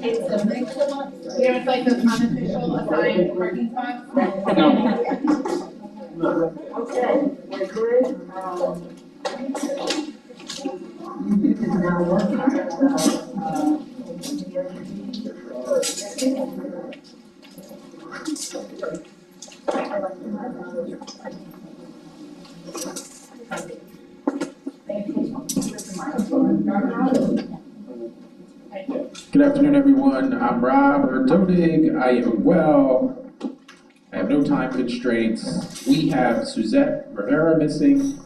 It's a mix of, you know, it's like those unofficial assigned parking spots. Okay, we're good. You can now work on Good afternoon, everyone. I'm Robert Dodig. I am well. I have no time constraints. We have Suzette Rivera missing.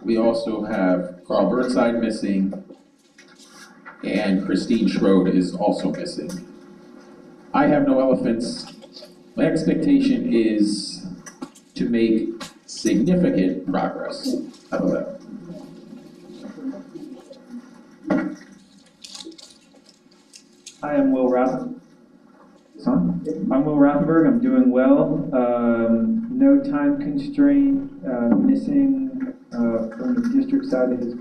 We also have Carl Burnside missing. And Christine Schroed is also missing. I have no elephants. My expectation is to make significant progress. How about that? Hi, I'm Will Rothenberg. I'm Will Rothenberg. I'm doing well. No time constraint. Missing from the district side that has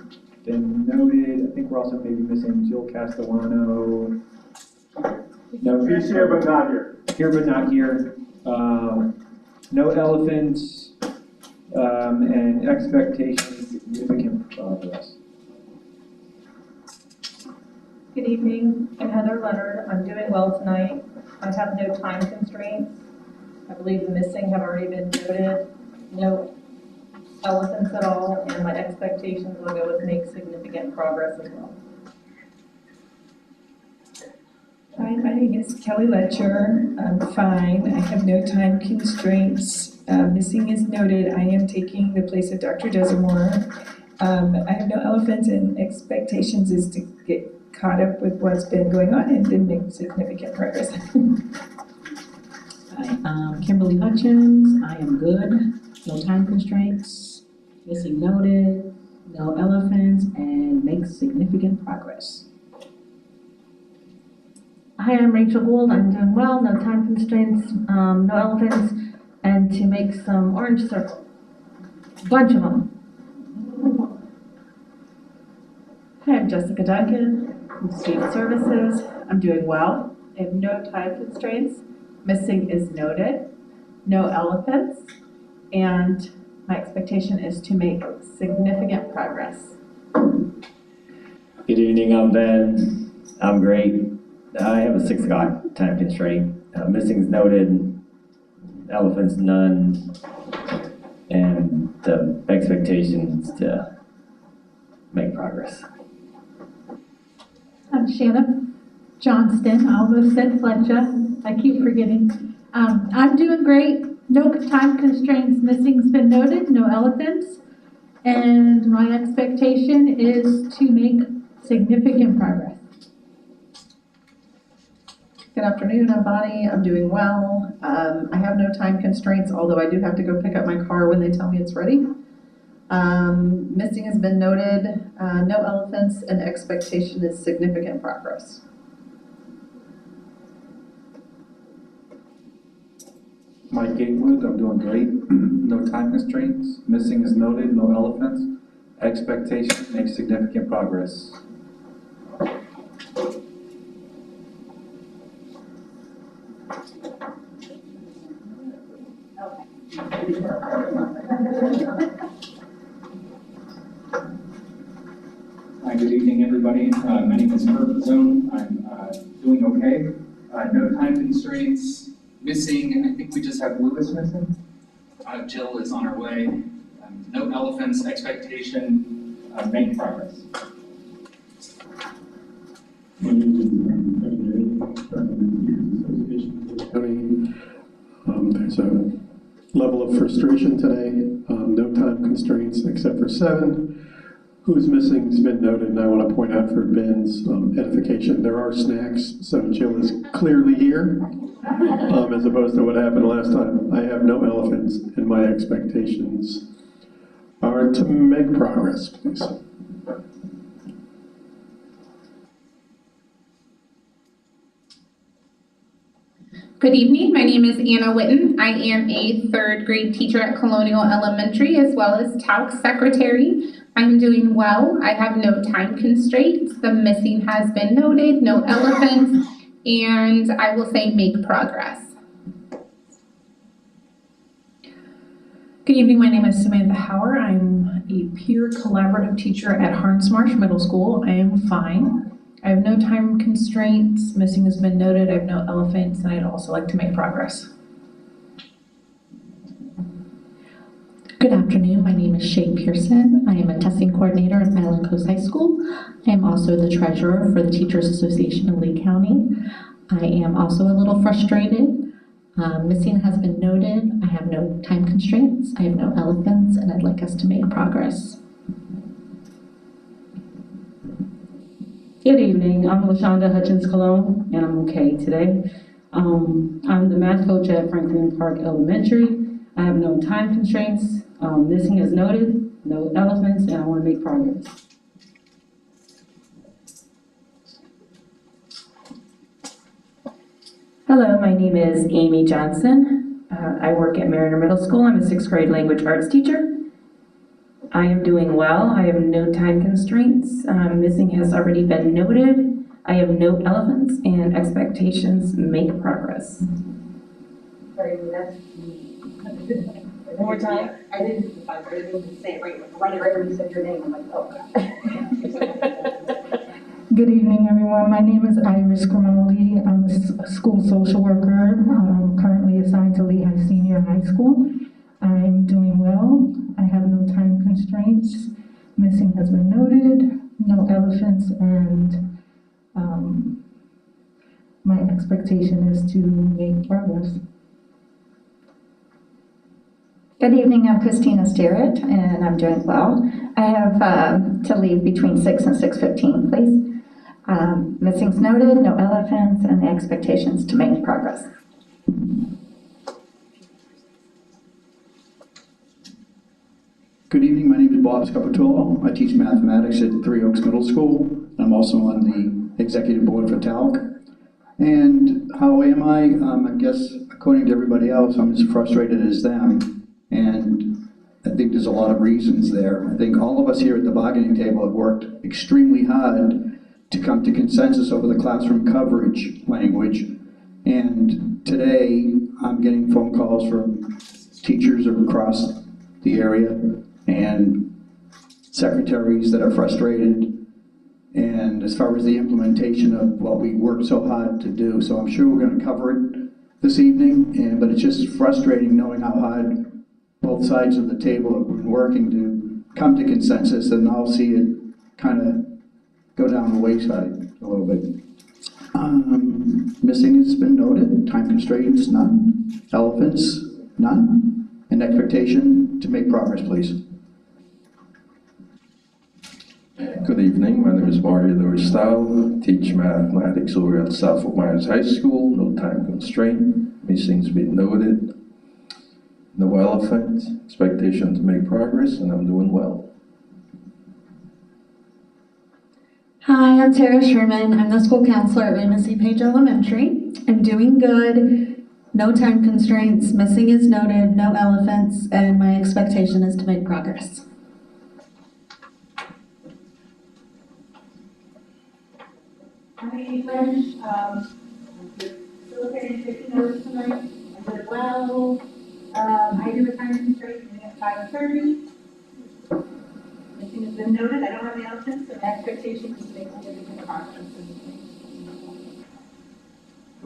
been noted. I think we're also maybe missing Jill Castellano. No, He's here but not here. Here but not here. No elephants. And expectations significant progress. Good evening, I'm Heather Leonard. I'm doing well tonight. I have no time constraints. I believe the missing have already been noted. No elephants at all, and my expectations will go with make significant progress as well. Hi, my name is Kelly Letcher. I'm fine. I have no time constraints. Missing is noted. I am taking the place of Dr. Desamore. I have no elephants, and expectations is to get caught up with what's been going on and then make significant progress. Hi, Kimberly Hutchins. I am good. No time constraints. Missing noted. No elephants, and make significant progress. Hi, I'm Rachel Gould. I'm doing well. No time constraints. No elephants, and to make some orange circles. A bunch of them. Hi, I'm Jessica Duncan from Student Services. I'm doing well. I have no time constraints. Missing is noted. No elephants. And my expectation is to make significant progress. Good evening, I'm Ben. I'm great. I have a 6 o'clock time constraint. Missing is noted. Elephants, none. And the expectations to make progress. I'm Shannon Johnston. I almost said Fletcher. I keep forgetting. I'm doing great. No time constraints. Missing's been noted. No elephants. And my expectation is to make significant progress. Good afternoon, I'm Bonnie. I'm doing well. I have no time constraints, although I do have to go pick up my car when they tell me it's ready. Missing has been noted, no elephants, and expectation is significant progress. Mike Gatewood, I'm doing great. No time constraints. Missing is noted, no elephants. Expectation, make significant progress. Hi, good evening, everybody. My name is Kurt Zone. I'm doing okay. No time constraints. Missing, I think we just have Lewis missing. Jill is on her way. No elephants. Expectation, make progress. There's a level of frustration today. No time constraints except for 7. Who's missing has been noted, and I want to point out for Ben's edification, there are snacks, so Jill is clearly here, as opposed to what happened last time. I have no elephants, and my expectations are to make progress, please. Good evening, my name is Anna Witten. I am a third grade teacher at Colonial Elementary as well as Talc secretary. I'm doing well. I have no time constraints. The missing has been noted, no elephants, and I will say make progress. Good evening, my name is Samantha Hauer. I'm a peer collaborative teacher at Harnsmarsh Middle School. I am fine. I have no time constraints, missing has been noted, I have no elephants, and I'd also like to make progress. Good afternoon, my name is Shay Pearson. I am a testing coordinator at Island Coast High School. I am also the treasurer for the Teachers Association of Lee County. I am also a little frustrated. Missing has been noted. I have no time constraints. I have no elephants, and I'd like us to make progress. Good evening, I'm LaShonda Hutchins Cologne, and I'm okay today. I'm the math coach at Franklin Park Elementary. I have no time constraints. Missing is noted, no elephants, and I want to make progress. Hello, my name is Amy Johnson. I work at Mariner Middle School. I'm a 6th grade language arts teacher. I am doing well. I have no time constraints. Missing has already been noted. I have no elephants, and expectations make progress. Sorry, that's one more time. I didn't say it right. Right when you said your name, I'm like, oh. Good evening, everyone. My name is Iris Grimaldi. I'm a school social worker. I'm currently assigned to Lehigh Senior High School. I'm doing well. I have no time constraints. Missing has been noted, no elephants, and my expectation is to make progress. Good evening, I'm Christina Sterrett, and I'm doing well. I have to leave between 6 and 6:15, please. Missing's noted, no elephants, and the expectations to make progress. Good evening, my name is Bob Scapatullo. I teach mathematics at Three Oaks Middle School. I'm also on the executive board for Talc. And how am I? I guess, according to everybody else, I'm as frustrated as them. And I think there's a lot of reasons there. I think all of us here at the bargaining table have worked extremely hard to come to consensus over the classroom coverage language. And today, I'm getting phone calls from teachers across the area and secretaries that are frustrated. And as far as the implementation of what we worked so hard to do. So I'm sure we're going to cover it this evening, but it's just frustrating knowing how hard both sides of the table have been working to come to consensus, and I'll see it kind of go down the wayside a little bit. Missing has been noted, time constraints, none. Elephants, none. And expectation to make progress, please. Good evening, my name is Mario Loristal, teach mathematics over at Southwood Myers High School, no time constraint, missing's been noted, no elephant, expectation to make progress, and I'm doing well. Hi, I'm Tara Sherman. I'm the school counselor at Raymond C. Page Elementary. I'm doing good, no time constraints, missing is noted, no elephants, and my expectation is to make progress. I'm English, facilitating 50 notes tonight. I did well. I do a time constraint at 5:30. Missing has been noted. I don't have the elephants, so my expectation is to make significant progress.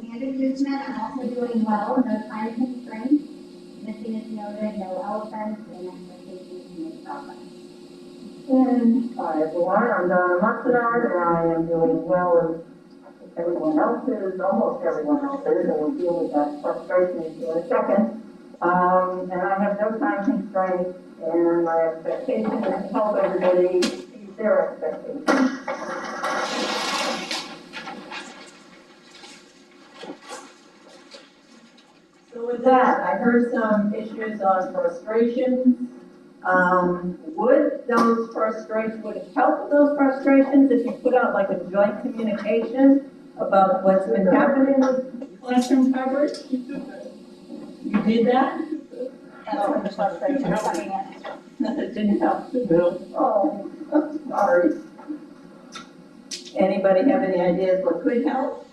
Amanda Guzman, I'm also doing well, no time constraints. Missing is noted, no elephants, and expectations to make progress. And hi everyone, I'm Donna Mustard, and I am doing well as everyone else is, almost everyone else is, and we'll deal with that frustration in a second. And I have no time constraints, and my expectation is to help everybody achieve their expectations. So with that, I heard some issues on frustration. Would those frustrations, would it help with those frustrations if you put out like a joint communication about what's been happening with classroom covered? You did that? That's when the frustration coming in. It didn't help. Oh, sorry. Anybody have any ideas what could help?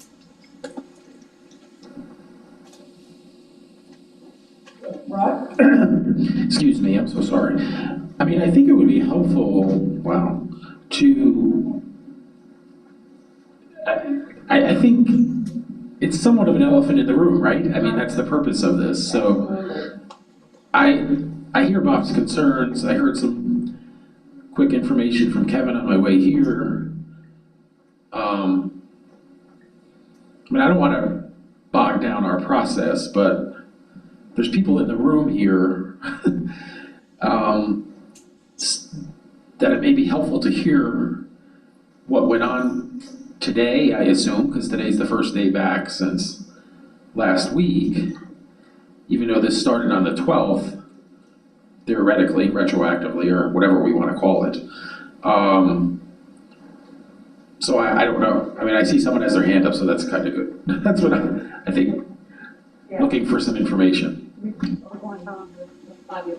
Rob? Excuse me, I'm so sorry. I mean, I think it would be helpful, wow, to, I think it's somewhat of an elephant in the room, right? I mean, that's the purpose of this. So I hear Bob's concerns. I heard some quick information from Kevin on my way here. I mean, I don't want to bog down our process, but there's people in the room here that it may be helpful to hear what went on today, I assume, because today's the first day back since last week, even though this started on the 12th, theoretically, retroactively, or whatever we want to call it. So I don't know. I mean, I see someone has their hand up, so that's kind of good. That's what I think, looking for some information.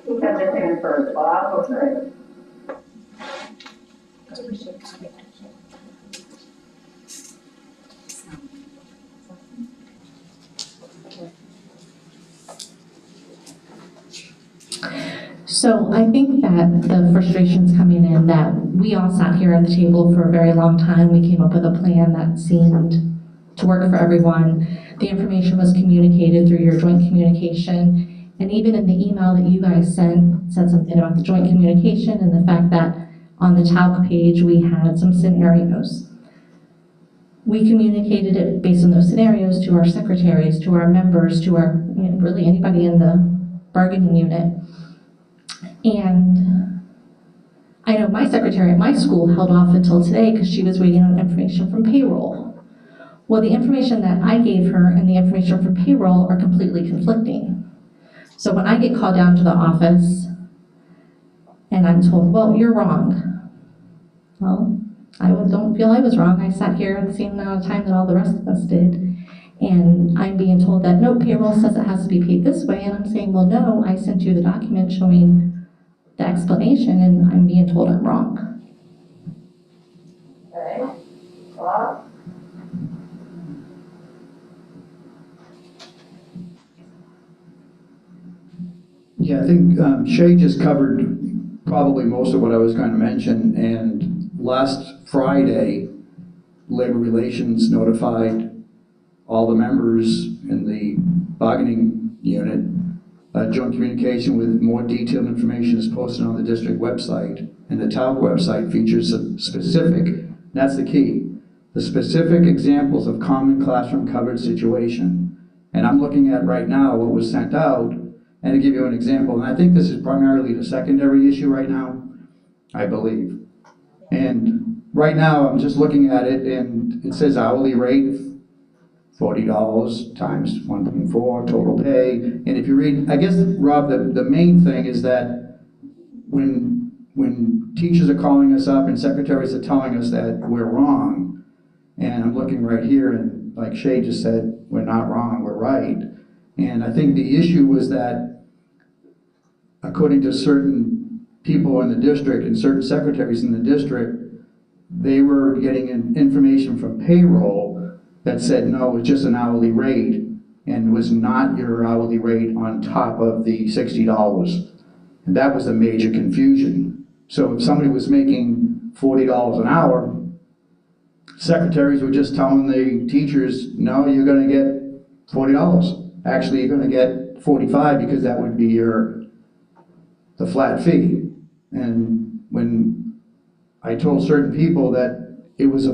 Who has their hand first, Bob or Craig? So I think that the frustration's coming in that we all sat here at the table for a very long time. We came up with a plan that seemed to work for everyone. The information was communicated through your joint communication. And even in the email that you guys sent, said something about the joint communication and the fact that on the Talc page, we had some scenarios. We communicated it based on those scenarios to our secretaries, to our members, to our, really anybody in the bargaining unit. And I know my secretary at my school held off until today because she was waiting on information from payroll. Well, the information that I gave her and the information from payroll are completely conflicting. So when I get called down to the office and I'm told, well, you're wrong. Well, I don't feel I was wrong. I sat here the same amount of time that all the rest of us did. And I'm being told that, no, payroll says it has to be paid this way. And I'm saying, well, no, I sent you the document showing the explanation, and I'm being told I'm wrong. Okay. Bob? Yeah, I think Shay just covered probably most of what I was going to mention. And last Friday, Labor Relations notified all the members in the bargaining unit. Joint communication with more detailed information is posted on the district website. And the Talc website features a specific, that's the key, the specific examples of common classroom covered situation. And I'm looking at right now what was sent out, and to give you an example, and I think this is primarily the secondary issue right now, I believe. And right now, I'm just looking at it, and it says hourly rate, $40 times 1.4 total pay. And if you read, I guess, Rob, the main thing is that when teachers are calling us up and secretaries are telling us that we're wrong, and I'm looking right here, and like Shay just said, we're not wrong, we're right. And I think the issue was that, according to certain people in the district and certain secretaries in the district, they were getting information from payroll that said, no, it's just an hourly rate, and was not your hourly rate on top of the $60. And that was a major confusion. So if somebody was making $40 an hour, secretaries were just telling the teachers, no, you're gonna get $40. Actually, you're gonna get $45 because that would be the flat fee. And when I told certain people that it was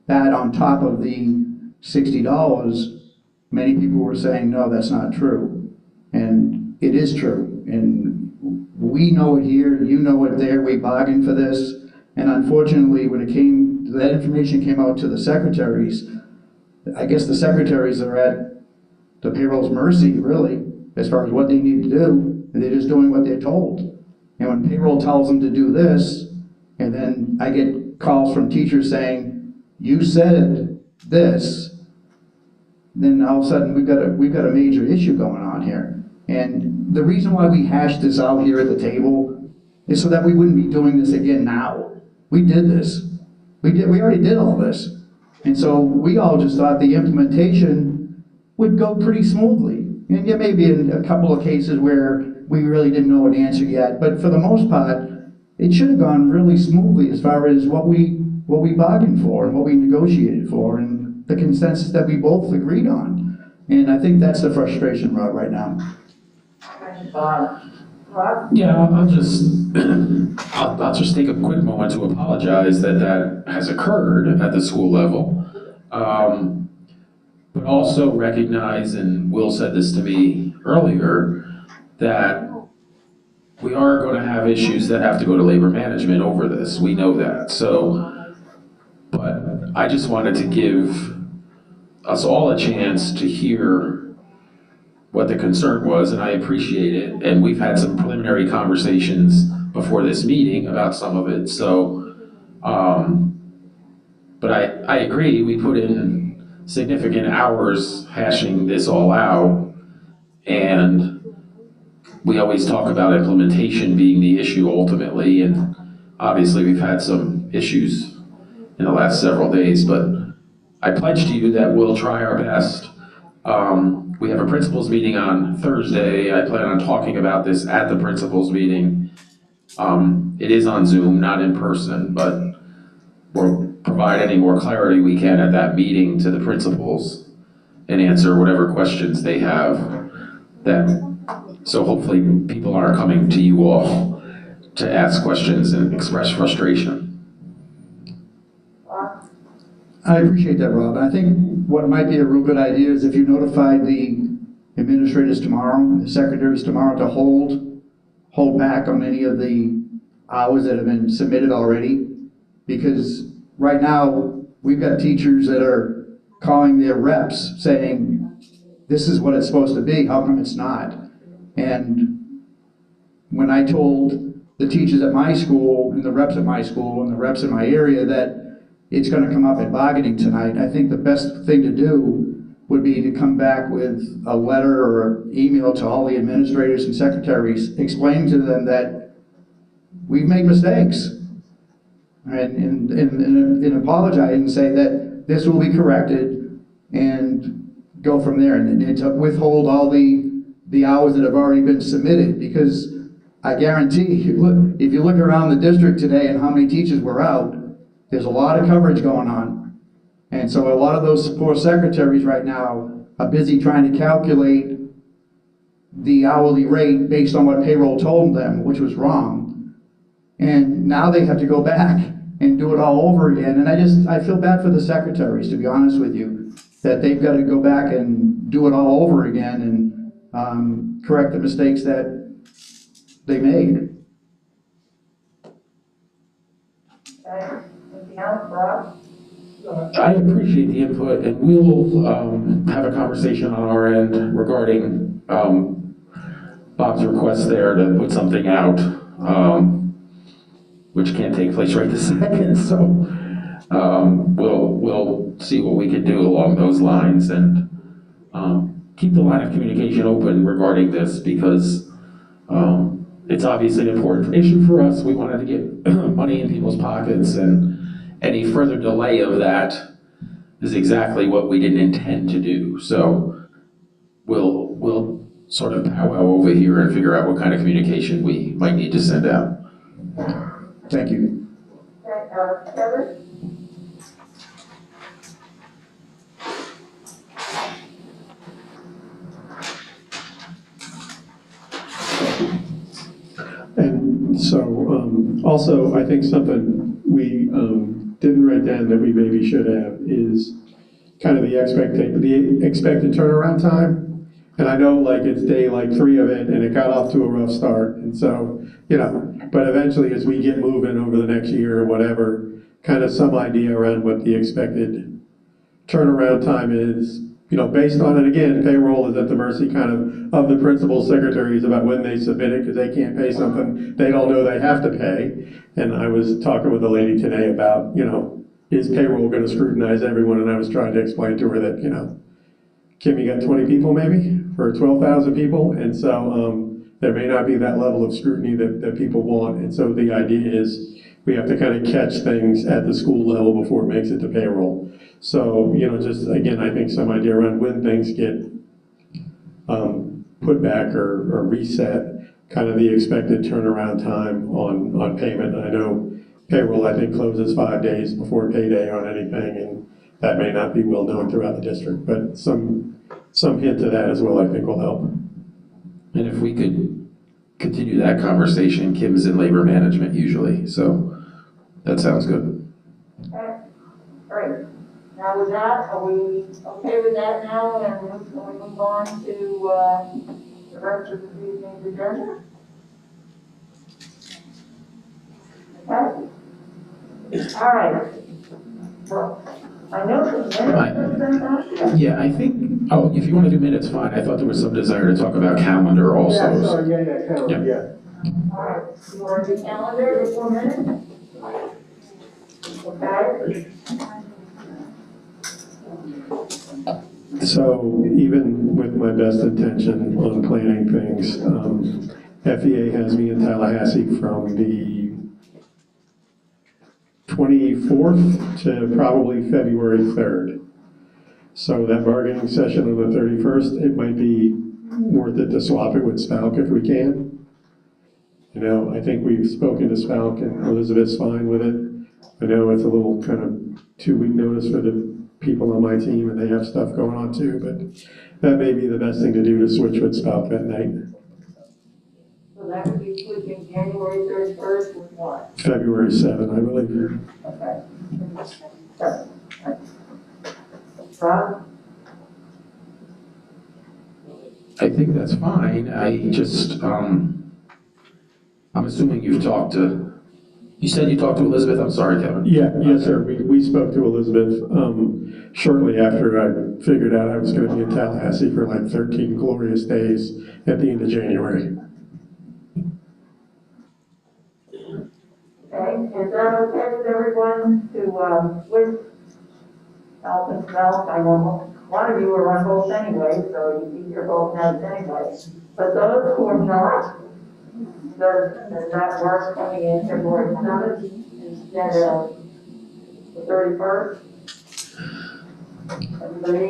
that on top of the $60, many people were saying, no, that's not true. And it is true. And we know it here, you know it there, we bargained for this. And unfortunately, when that information came out to the secretaries, I guess the secretaries are at the payroll's mercy, really, as far as what they need to do, and they're just doing what they're told. And when payroll tells them to do this, and then I get calls from teachers saying, you said this, then all of a sudden we've got a major issue going on here. And the reason why we hashed this out here at the table is so that we wouldn't be doing this again now. We did this. We already did all this. And so we all just thought the implementation would go pretty smoothly. And there may be a couple of cases where we really didn't know an answer yet, but for the most part, it should have gone really smoothly as far as what we bargained for and what we negotiated for and the consensus that we both agreed on. And I think that's the frustration, Rob, right now. Yeah, I'll just take a quick moment to apologize that has occurred at the school level. But also recognize, and Will said this to me earlier, that we are going to have issues that have to go to labor management over this. We know that. So, but I just wanted to give us all a chance to hear what the concern was, and I appreciate it. And we've had some preliminary conversations before this meeting about some of it. So, but I agree, we put in significant hours hashing this all out, and we always talk about implementation being the issue ultimately, and obviously we've had some issues in the last several days, but I pledge to you that we'll try our best. We have a principals meeting on Thursday. I plan on talking about this at the principals meeting. It is on Zoom, not in person, but we'll provide any more clarity we can at that meeting to the principals and answer whatever questions they have. So hopefully people aren't coming to you all to ask questions and express frustration. I appreciate that, Rob. I think what might be a real good idea is if you notified the administrators tomorrow, the secretaries tomorrow, to hold back on any of the hours that have been submitted already. Because right now, we've got teachers that are calling their reps saying, this is what it's supposed to be, how come it's not? And when I told the teachers at my school, and the reps at my school, and the reps in my area that it's going to come up at bargaining tonight, I think the best thing to do would be to come back with a letter or email to all the administrators and secretaries explaining to them that we've made mistakes, and apologize and say that this will be corrected and go from there, and to withhold all the hours that have already been submitted, because I guarantee, if you look around the district today and how many teachers were out, there's a lot of coverage going on. And so a lot of those poor secretaries right now are busy trying to calculate the hourly rate based on what payroll told them, which was wrong. And now they have to go back and do it all over again. And I feel bad for the secretaries, to be honest with you, that they've got to go back and do it all over again and correct the mistakes that they made. Anything else, Rob? I appreciate the input, and we'll have a conversation on our end regarding Bob's request there to put something out, which can't take place right this second. So we'll see what we can do along those lines, and keep the line of communication open regarding this, because it's obviously an important issue for us. We wanted to get money in people's pockets, and any further delay of that is exactly what we didn't intend to do. So we'll sort of powwow over here and figure out what kind of communication we might need to send out. Thank you. Okay, Kevin? And so, also, I think something we didn't write down that we maybe should have is kind of the expected turnaround time. And I know like it's day like 3 of it, and it got off to a rough start. And so, but eventually as we get moving over the next year or whatever, kind of some idea around what the expected turnaround time is, based on it. Again, payroll is at the mercy kind of the principal secretaries about when they submit it, because they can't pay something they don't know they have to pay. And I was talking with a lady today about, is payroll going to scrutinize everyone? And I was trying to explain to her that, Kim, you got 20 people maybe for 12,000 people, and so there may not be that level of scrutiny that people want, and so the idea is we have to kind of catch things at the school level before it makes it to payroll. So, just again, I think some idea around when things get put back or reset, kind of the expected turnaround time on payment. I know payroll, I think, closes 5 days before payday on anything, and that may not be well known throughout the district, but some hint to that as well, I think, will help. And if we could continue that conversation, Kim's in labor management usually, so that sounds good. Okay, great. Now with that, are we okay with that now, and can we move on to the rest of the evening's agenda? Okay. All right. Well, I know the minutes have been out. Yeah, I think, if you want to do minutes, fine. I thought there was some desire to talk about calendar also. Yeah, sorry, calendar, yeah. All right, you want to do calendar in 4 minutes? Okay. So even with my best intention on planning things, FEA has me in Tallahassee from the 24th to probably February 3rd. So that bargaining session on the 31st, it might be worth it to swap it with Spalk if we can. I think we've spoken to Spalk and Elizabeth's fine with it. I know it's a little kind of 2-week notice for the people on my team and they have stuff going on too, but that may be the best thing to do, to switch with Spalk that night. So that would be switching January 31st with what? February 7th, I believe. Okay. Rob? I think that's fine. I just, I'm assuming you said you talked to Elizabeth? I'm sorry, Kevin. Yeah, yes, sir. We spoke to Elizabeth shortly after I figured out I was going to be in Tallahassee for like 13 glorious days at the end of January. Okay, is that okay with everyone to switch Health and Spells? I know one of you are on both anyway, so you keep your both notes anyway. But those who are not, does that work coming in February 7th instead of the 31st? Everybody?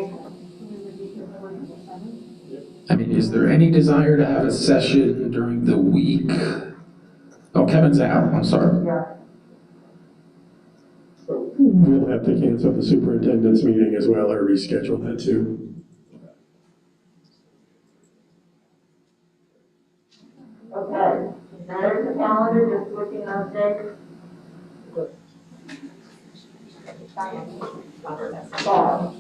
I mean, is there any desire to have a session during the week? Oh, Kevin's out, I'm sorry. Yeah. We'll have to cancel the superintendent's meeting as well, or reschedule that too. Okay, now there's the calendar, just switching those dates. Bob.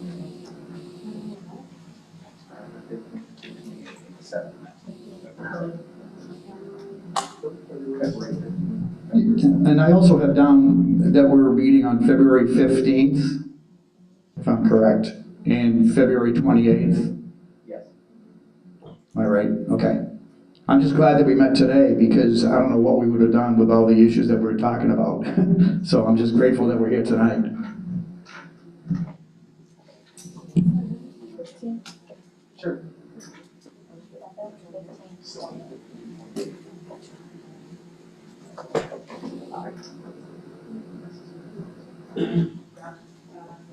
And I also have down that we're meeting on February 15th, if I'm correct, and February 28th. Yes. Am I right? Okay. I'm just glad that we met today because I don't know what we would have done with all the issues that we're talking about. So I'm just grateful that we're here tonight. Sure.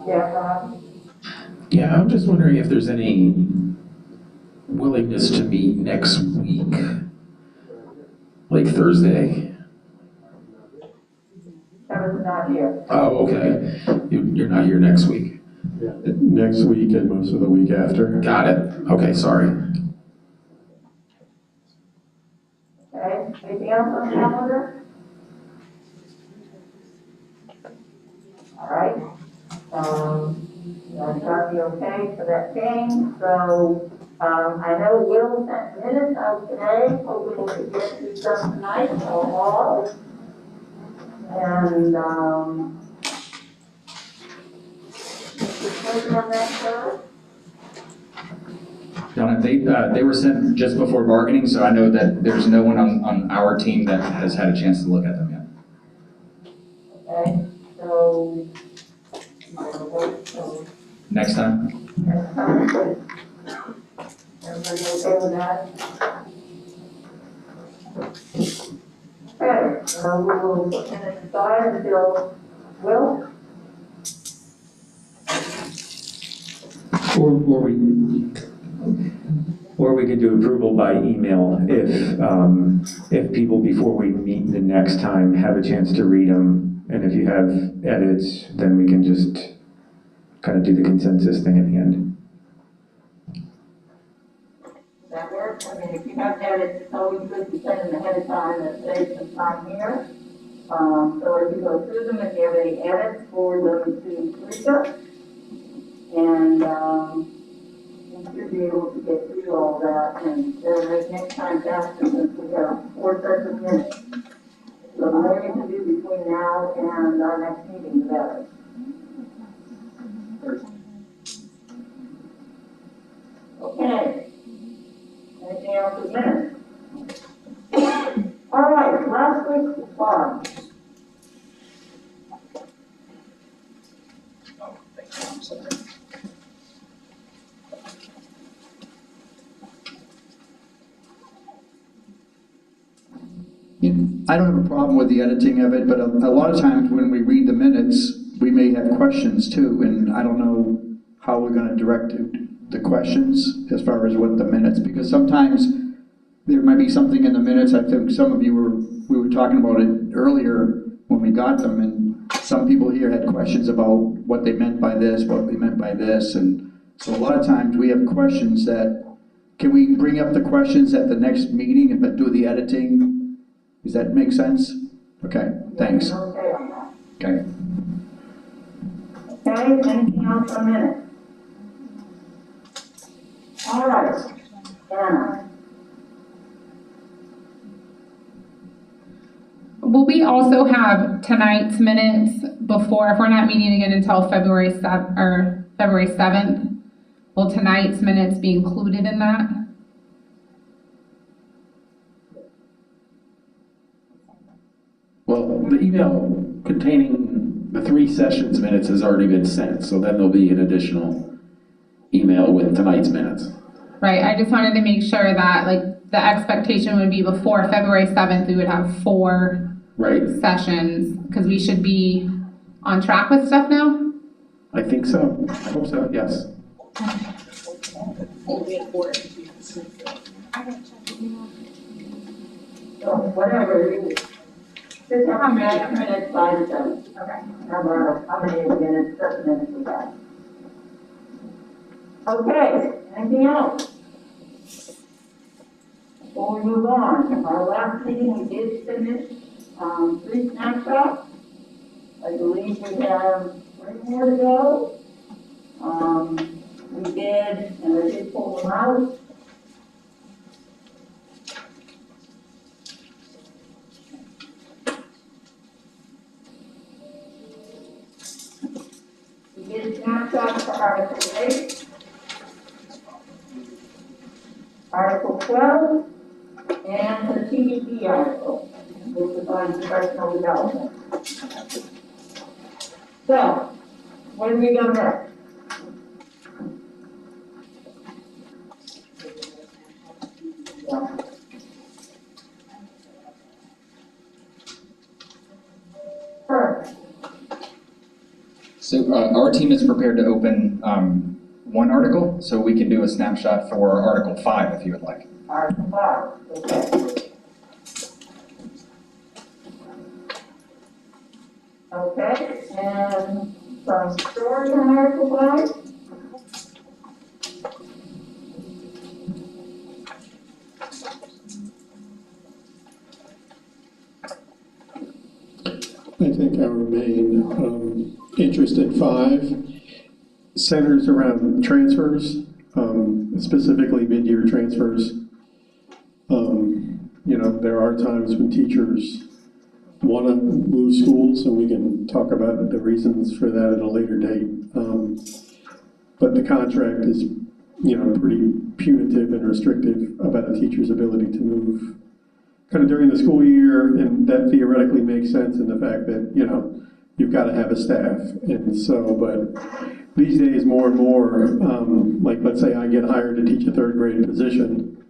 Yeah, Rob? Yeah, I'm just wondering if there's any willingness to meet next week, like Thursday. Kevin's not here. Oh, okay. You're not here next week. Yeah. Next week and most of the week after. Got it. Okay, sorry. Okay, anything else on the calendar? All right. I've got the okay for that change, so, I know Will sent minutes out today, hoping we could get through some tonight or all. And, Mr. on that, sir? Donna, they were sent just before bargaining, so I know that there's no one on our team that has had a chance to look at them yet. Okay, so, Next time? next time, Everybody okay with that? Okay, we will put minutes aside until, Will? Or we could do approval by email if people, before we meet the next time, have a chance to read them. And if you have edits, then we can just kind of do the consensus thing at the end. That work? I mean, if you have edits, it's always good to send them ahead of time, that saves some time here. So as you go through them, if you have any edits, forward them to Lisa. And, you should be able to get through all that, and then make next time faster, since we have 4 sets of minutes. So the more you can do between now and our next meeting, the better. Okay. Anything else with minutes? All right, last week's Bob. I don't have a problem with the editing of it, but a lot of times when we read the minutes, we may have questions too, and I don't know how we're gonna direct the questions as far as what the minutes, because sometimes there might be something in the minutes, I think some of we were talking about it earlier when we got them, and some people here had questions about what they meant by this, what they meant by this, and so a lot of times we have questions that, can we bring up the questions at the next meeting and do the editing? Does that make sense? Okay, thanks. Okay on that. Okay. Okay, anything else on minutes? All right, Anna. Will we also have tonight's minutes before, if we're not meeting again until February 7th, will tonight's minutes be included in that? Well, the email containing the 3 sessions minutes has already been sent, so then there'll be an additional email with tonight's minutes. Right, I just wanted to make sure that, like, the expectation would be before February 7th, we would have 4 sessions, because we should be on track with stuff now? I think so. I hope so, yes. So whatever you, just how many minutes by the seven. Okay. How many minutes, 7 minutes we got. Okay, anything else? Before we move on, our last meeting, we did finish, 3 snapshots. I believe we have 3 more to go. We did, and I did pull them out. We did snapshots for Article 8, Article 12, and the TDP article, which is on professional development. So, where do we go next? So our team is prepared to open one article, so we can do a snapshot for Article 5 if you would like. Article 5, okay. Okay, and some story on Article 5? I think our main interest in 5 centers around transfers, specifically mid-year transfers. You know, there are times when teachers want to move schools, and we can talk about the reasons for that at a later date. But the contract is, you know, pretty punitive and restrictive about a teacher's ability to move kind of during the school year, and that theoretically makes sense in the fact that, you know, you've got to have a staff. And so, but these days, more and more, like let's say I get hired to teach a third grade position,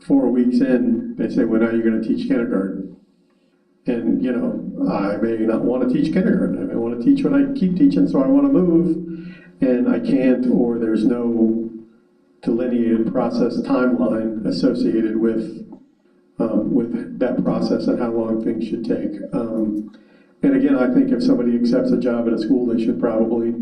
4 weeks in, they say, well, now you're going to teach kindergarten. And, you know, I may not want to teach kindergarten. I may want to teach what I keep teaching, so I want to move, and I can't, or there's no delineated process timeline associated with that process and how long things should take. And again, I think if somebody accepts a job at a school, they should probably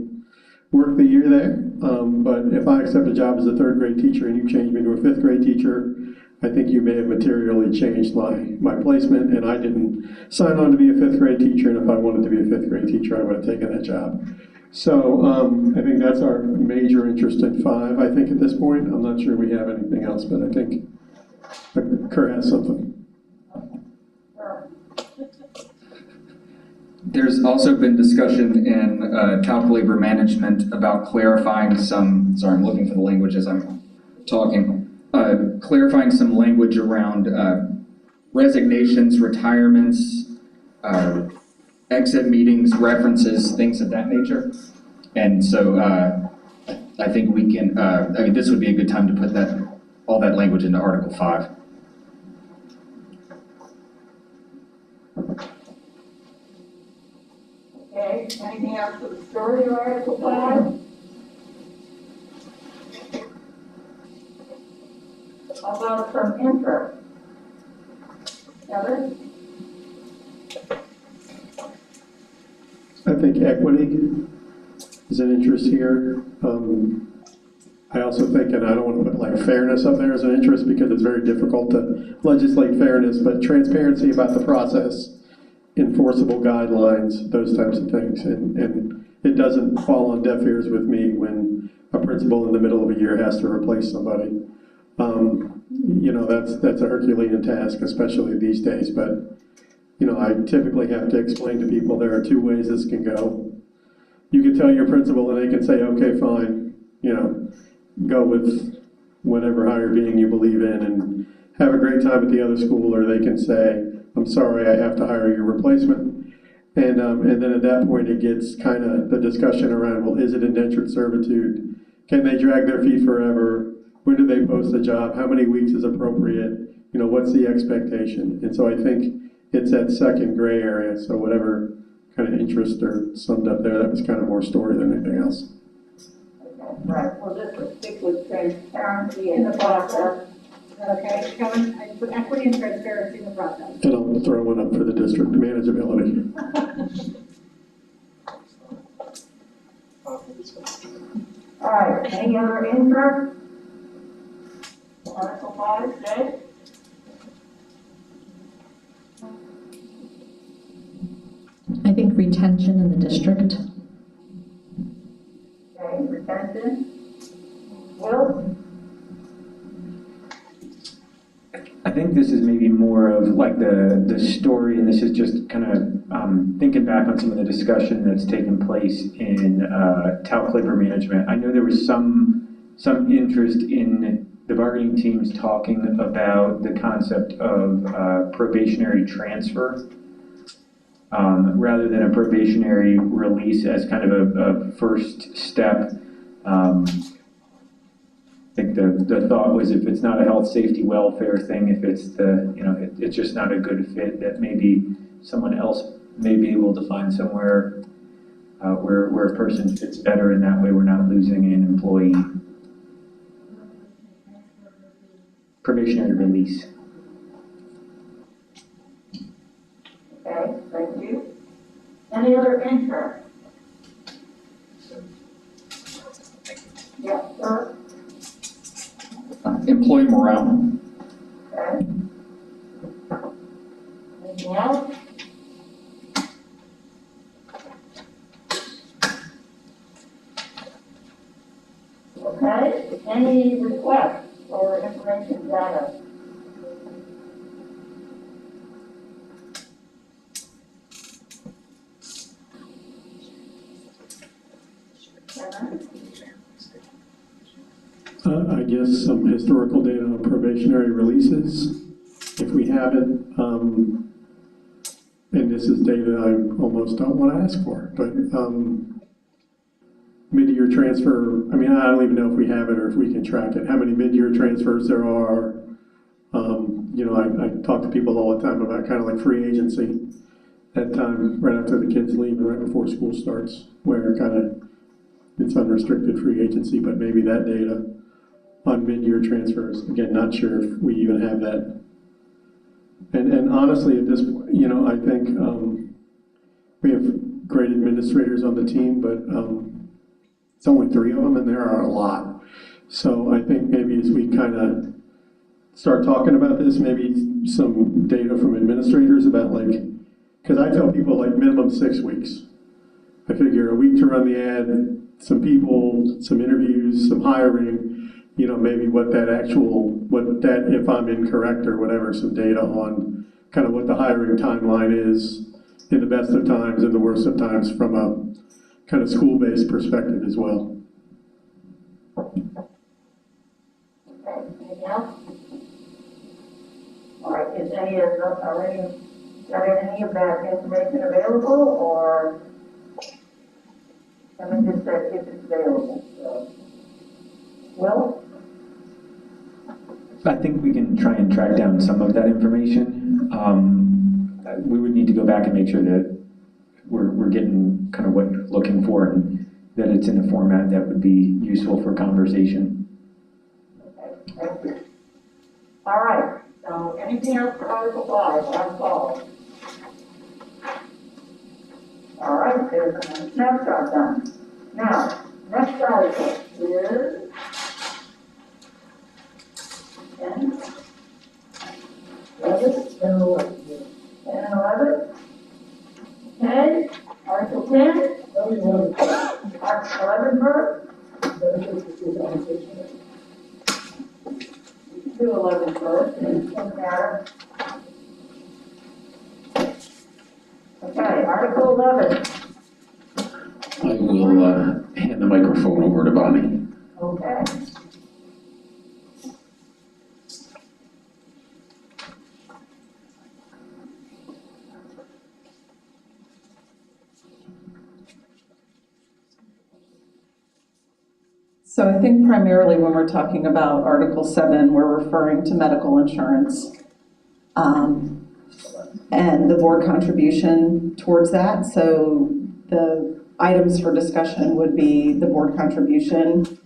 work the year there. But if I accept a job as a third grade teacher and you change me to a fifth grade teacher, I think you may have materially changed my placement, and I didn't sign on to be a fifth grade teacher, and if I wanted to be a fifth grade teacher, I would have taken that job. So I think that's our major interest in 5, I think, at this point. I'm not sure we have anything else, but I think Kurt has something. There's also been discussion in Talc labor management about clarifying some, sorry, I'm looking for the language as I'm talking, clarifying some language around resignations, retirements, exit meetings, references, things of that nature. And so I think we can, I mean, this would be a good time to put all that language into Article 5. Okay, anything else for the story of Article 5? How about some interest? Heather? I think equity is an interest here. I also think, and I don't want to put like fairness up there as an interest because it's very difficult to legislate fairness, but transparency about the process, enforceable guidelines, those types of things. And it doesn't fall on deaf ears with me when a principal in the middle of a year has to replace somebody. You know, that's a Herculean task, especially these days, but you know, I typically have to explain to people there are 2 ways this can go. You can tell your principal and they can say, okay, fine, you know, go with whatever higher being you believe in and have a great time at the other school, or they can say, I'm sorry, I have to hire your replacement. And then at that point, it gets kind of the discussion around, well, is it indentured servitude? Can they drag their feet forever? When do they post a job? How many weeks is appropriate? You know, what's the expectation? And so I think it's that second gray area. So whatever kind of interest are summed up there, that was kind of more story than anything else. Okay, right, well, this will stick with transparency in the process. Okay, Kevin, I put equity and transparency in the process. And I'll throw one up for the district manageability. All right, any other interest? Article 5, Jay? I think retention in the district. Okay, retention. Will? I think this is maybe more of like the story, and this is just kind of thinking back on some of the discussion that's taken place in Talc labor management. I know there was some interest in the bargaining teams talking about the concept of probationary transfer rather than a probationary release as kind of a first step. I think the thought was if it's not a health, safety, welfare thing, if it's it's just not a good fit, that maybe someone else may be able to find somewhere where a person fits better, and that way we're not losing an employee. Probationary release. Okay, thank you. Any other interest? Yes, sir. Employee morale. Okay. Anything else? Okay, any requests for information data? I guess some historical data on probationary releases, if we have it. and this is data I almost don't want to ask for, but mid-year transfer, I mean, I don't even know if we have it or if we can track it, how many mid-year transfers there are. You know, I talk to people all the time about kind of like free agency, that time right after the kids leave and right before school starts, where kind of it's unrestricted free agency, but maybe that data on mid-year transfers, again, not sure if we even have that. And honestly, at this point, you know, I think we have great administrators on the team, but it's only 3 of them, and there are a lot. So I think maybe as we kind of start talking about this, maybe some data from administrators about like, because I tell people like minimum 6 weeks. I figure a week to run the ad, some people, some interviews, some hiring, you know, maybe what that, if I'm incorrect or whatever, some data on kind of what the hiring timeline is in the best of times and the worst of times from a kind of school-based perspective as well. Anything else? All right, is any of that information available, or I mean, just that if it's available? So. Will? I think we can try and track down some of that information. We would need to go back and make sure that we're getting kind of what you're looking for and that it's in a format that would be useful for conversation. Okay, thank you. All right, so anything else for Article 5? Last call. All right, there's a snapshot done. Now, next article is 10, 11, and 11. 10 and 11. Okay, Article 10. Article 11 first. Do 11 first, it doesn't matter. Okay, Article 11. I will hand the microphone over to Bonnie. Okay. So I think primarily when we're talking about Article 7, we're referring to medical insurance and the board contribution towards that. So the items for discussion would be the board contribution.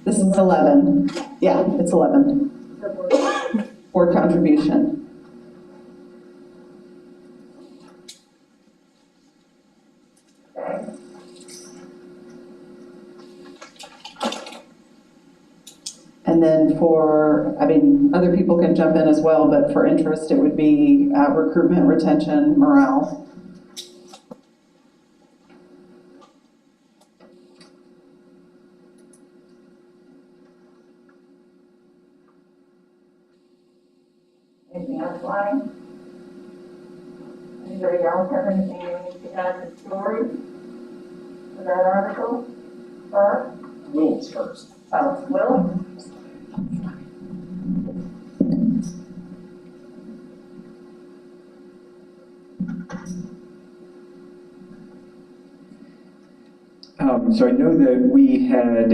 This is 11. Yeah, it's 11. Board contribution. And then for, I mean, other people can jump in as well, but for interest, it would be recruitment, retention, morale. Anything else, Lonnie? Anybody else have anything they need to add to story for that article? First? Will's first. Oh, Will? So I know that we had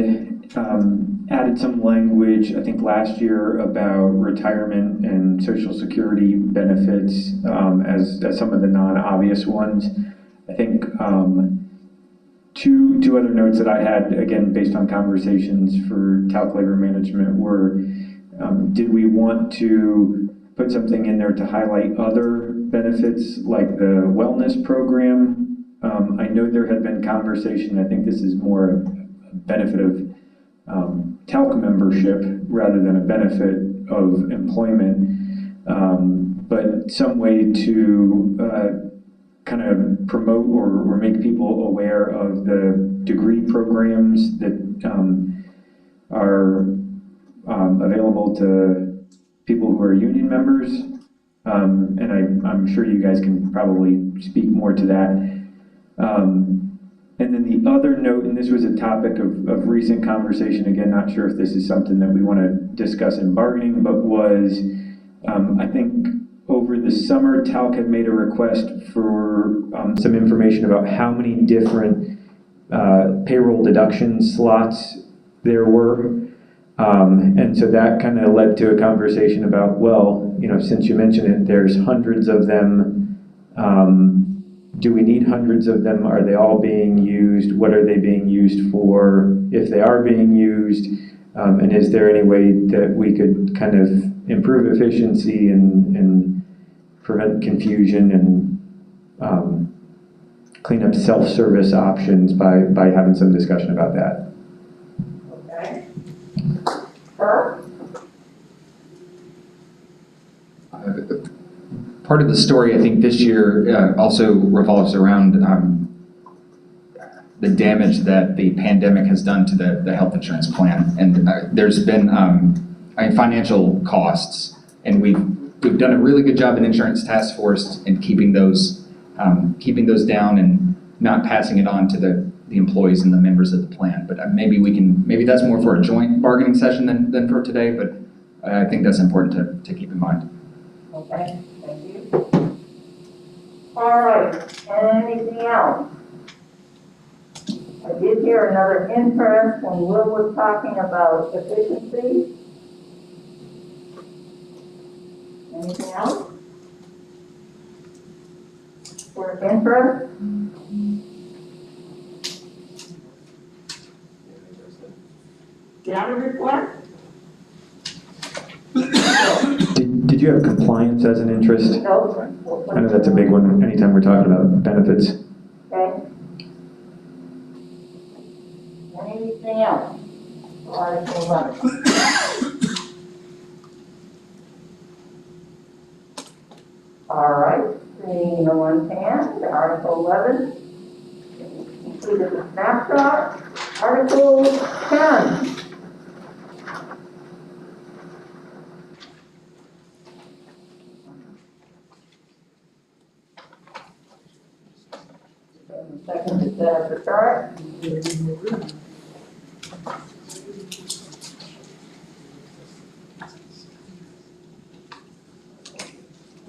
added some language, I think last year, about retirement and Social Security benefits as some of the non-obvious ones. I think two other notes that I had, again, based on conversations for Talc labor management were, did we want to put something in there to highlight other benefits like the wellness program? I know there had been conversation, I think this is more a benefit of Talc membership rather than a benefit of employment, but some way to kind of promote or make people aware of the degree programs that are available to people who are union members. And I'm sure you guys can probably speak more to that. And then the other note, and this was a topic of recent conversation, again, not sure if this is something that we want to discuss in bargaining, but was, I think over the summer, Talc had made a request for some information about how many different payroll deduction slots there were. And so that kind of led to a conversation about, well, you know, since you mentioned it, there's hundreds of them. Do we need hundreds of them? Are they all being used? What are they being used for? If they are being used, and is there any way that we could kind of improve efficiency and prevent confusion and clean up self-service options by having some discussion about that? Okay. Sir? Part of the story, I think, this year also revolves around the damage that the pandemic has done to the health insurance plan. And there's been financial costs, and we've done a really good job in Insurance Task Force in keeping those down and not passing it on to the employees and the members of the plan. But maybe that's more for a joint bargaining session than for today, but I think that's important to keep in mind. Okay, thank you. All right, anything else? I did hear another interest when Will was talking about efficiency. Anything else? For interest? Data request? Did you have compliance as an interest? No. I know that's a big one anytime we're talking about benefits. Okay. Anything else? Article 11. All right, seeing no one's hand, Article 11. Included the snapshot. Article 10. Second is the chart.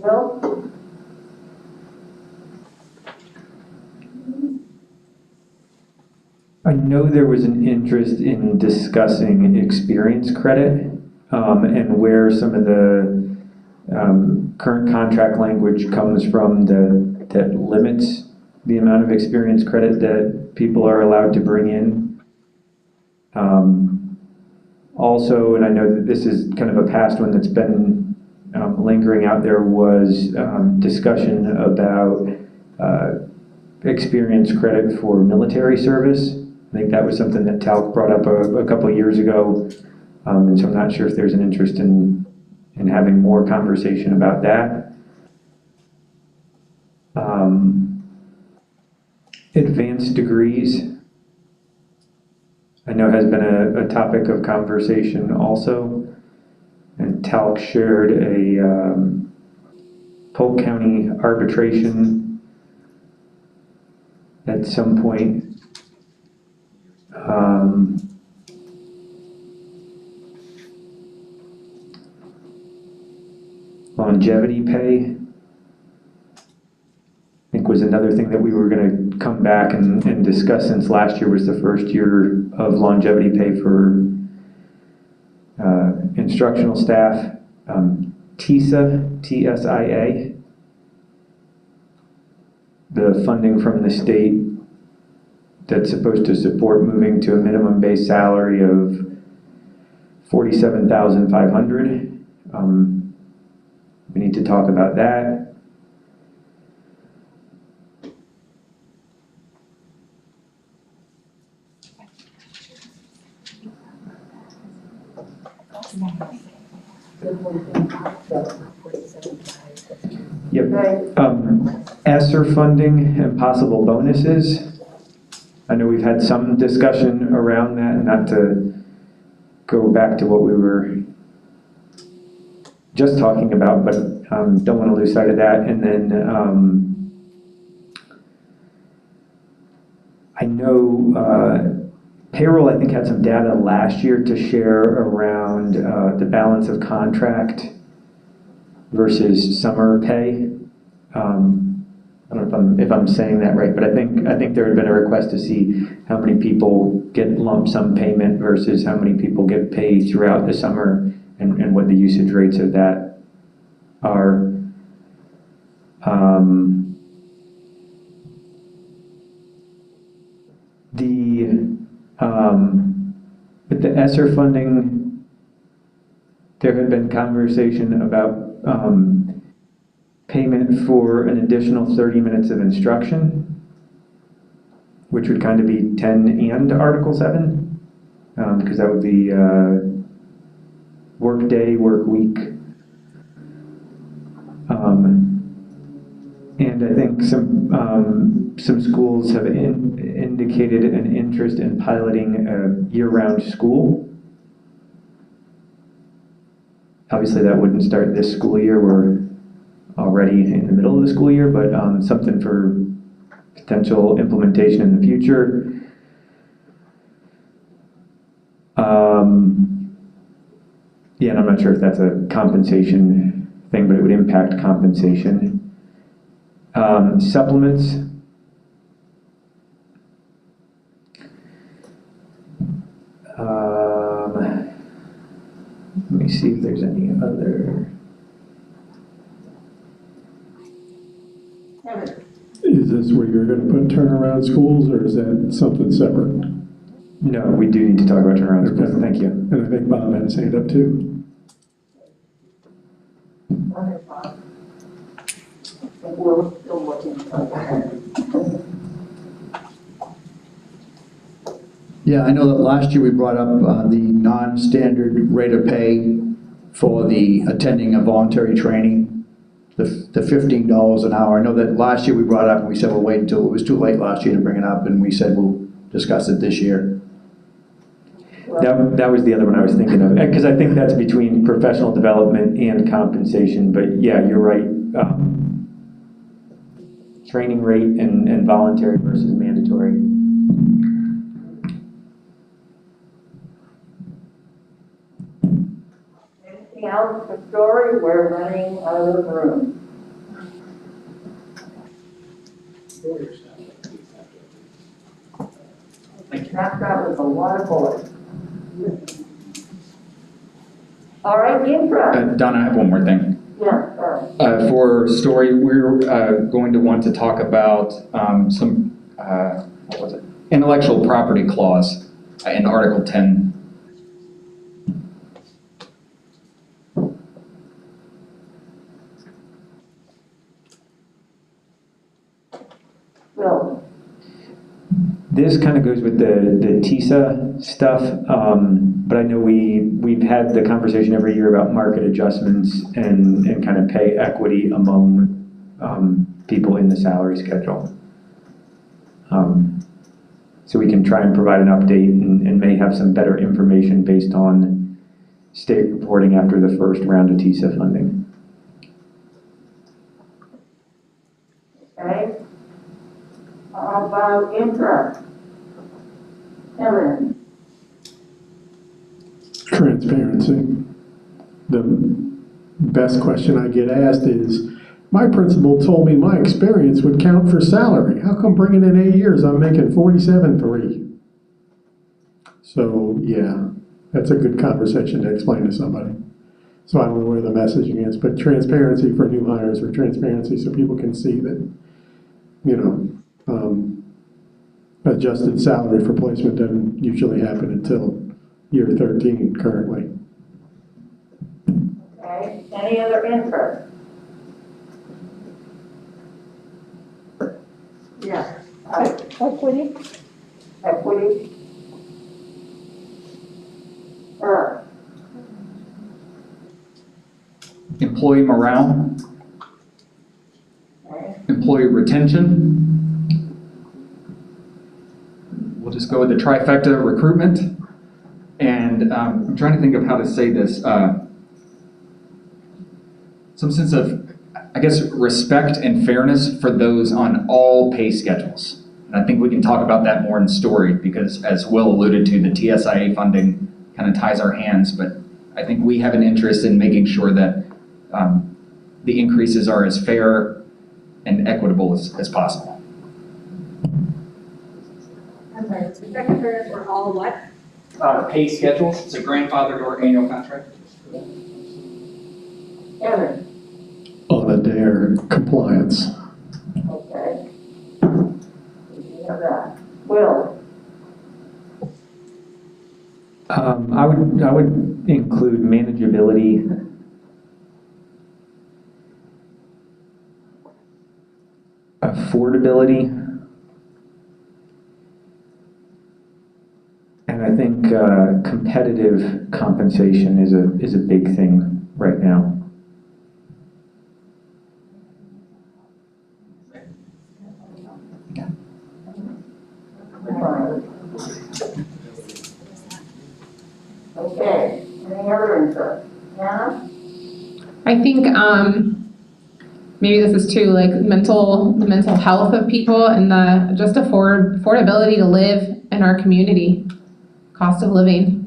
Bill? I know there was an interest in discussing experience credit and where some of the current contract language comes from that limits the amount of experience credit that people are allowed to bring in. Also, and I know that this is kind of a past one that's been lingering out there, was discussion about experience credit for military service. I think that was something that Talc brought up a couple of years ago, and so I'm not sure if there's an interest in having more conversation about that. Advanced degrees, I know has been a topic of conversation also, and Talc shared a Polk County arbitration at some point. Longevity pay, I think, was another thing that we were going to come back and discuss, since last year was the first year of longevity pay for instructional staff. TISA, T-S-I-A, the funding from the state that's supposed to support moving to a minimum base salary of $47,500. We need to talk about that. Yep. ESSER funding and possible bonuses. I know we've had some discussion around that, not to go back to what we were just talking about, but don't want to lose sight of that. And then I know payroll, I think, had some data last year to share around the balance of contract versus summer pay. I don't know if I'm saying that right, but I think there had been a request to see how many people get lump sum payment versus how many people get paid throughout the summer, and what the usage rates of that are. With the ESSER funding, there had been conversation about payment for an additional 30 minutes of instruction, which would kind of be 10 and Article 7, because that would be work day, work week. And I think some schools have indicated an interest in piloting a year-round school. Obviously, that wouldn't start this school year. We're already in the middle of the school year, but something for potential implementation in the future. Yeah, and I'm not sure if that's a compensation thing, but it would impact compensation. Supplements. Let me see if there's any other. Is this where you're going to put turnaround schools, or is that something separate? No, we do need to talk about turnaround schools. Thank you. And I think Bob had his hand up too. We're still looking. Yeah, I know that last year we brought up the non-standard rate of pay for the attending a voluntary training, the $15 an hour. I know that last year we brought it up and we said we'll wait until, it was too late last year to bring it up, and we said we'll discuss it this year. That was the other one I was thinking of, because I think that's between professional development and compensation, but yeah, you're right. Training rate and voluntary versus mandatory. Anything else for story? We're running out of the room. That was a lot of bullets. All right, infra. Donna, I have one more thing. Yeah, sorry. For story, we're going to want to talk about some, what was it? Intellectual property clause in Article 10. Bill. This kind of goes with the TISA stuff, but I know we've had the conversation every year about market adjustments and kind of pay equity among people in the salary schedule. So we can try and provide an update and may have some better information based on state reporting after the first round of TISA funding. Okay. How about infra? Ellen. Transparency. The best question I get asked is, my principal told me my experience would count for salary. How come bringing in 8 years, I'm making 47.3? So, yeah, that's a good conversation to explain to somebody. So I don't know where the messaging is, but transparency for new hires, or transparency so people can see that, you know, adjusted salary for placement doesn't usually happen until year 13 currently. Okay. Any other interest? Yeah. Equity. Equity. Employee morale. Okay. Employee retention. We'll just go with the trifecta: recruitment. And I'm trying to think of how to say this. Some sense of, I guess, respect and fairness for those on all pay schedules. And I think we can talk about that more in story, because as Will alluded to, the TSIA funding kind of ties our hands, but I think we have an interest in making sure that the increases are as fair and equitable as possible. I'm sorry, the secretaries were all what? Pay schedules, it's a grandfathered or annual contract. Kevin, On a DARE compliance. okay. You have that. Will, I would include manageability. Affordability. And I think competitive compensation is a big thing right now. okay. Any other interest? Hannah? I think maybe this is too like the mental health of people and the just affordability to live in our community, cost of living.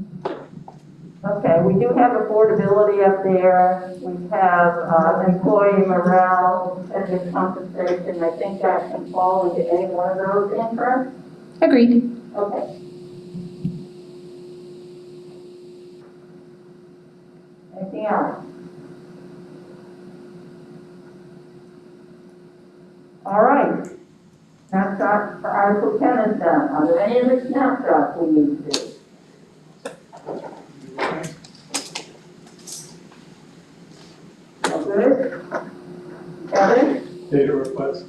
Okay, we do have affordability up there. We have employee morale, and compensation. I think that can fall into any one of those interests. Agreed. Okay. Anything else? All right. Snapshot for Article 10 is done. Are there any other snapshots we need to do? Good. Kevin? Data request.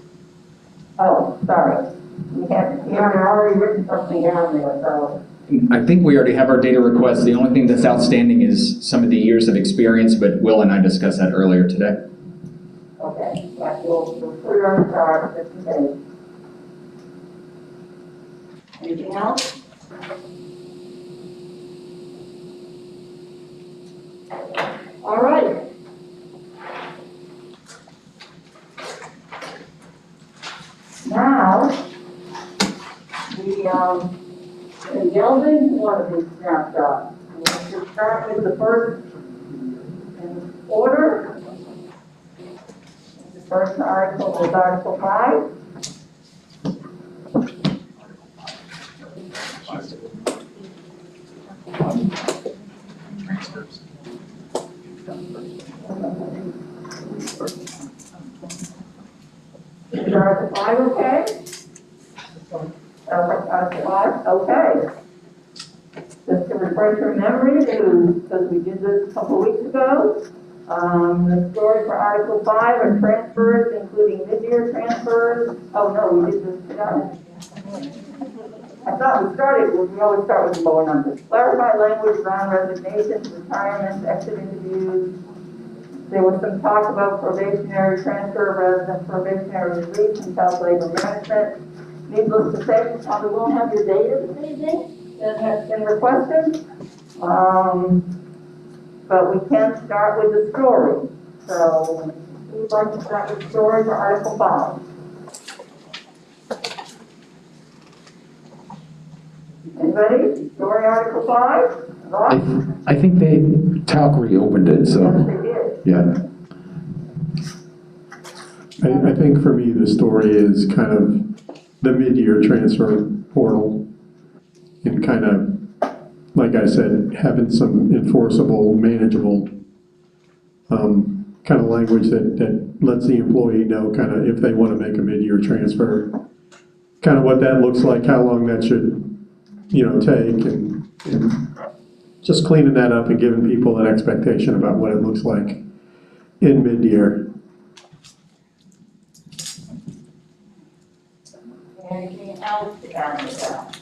Oh, sorry. We had already written something down there, so. I think we already have our data requests. The only thing that's outstanding is some of the years of experience, but Will and I discussed that earlier today. Okay, yeah, we'll put it on the chart just in case. Anything else? All right. Now, we can delve into one of these snapshots. We'll start with the first in order. The first article is Article 5. Is Article 5 okay? Article 5, okay. Just to refresh your memory, because we did this a couple weeks ago, the story for Article 5 are transfers, including mid-year transfers. Oh, no, we did this together. I thought we always start with the lower numbers. Clarify language around resignations, retirements, exit interviews. There was some talk about probationary transfer rather than probationary release and child labor management. Needless to say, you probably won't have your data this evening that has been requested. But we can start with the story. So, who'd like to start with the story for Article 5? Anybody? Story Article 5? Ross? I think Talc reopened it, so. Yes, they did. Yeah. I think for me, the story is kind of the mid-year transfer portal and kind of, like I said, having some enforceable, manageable kind of language that lets the employee know kind of if they want to make a mid-year transfer, kind of what that looks like, how long that should, take, and just cleaning that up and giving people an expectation about what it looks like in mid-year. Anything else to add to that?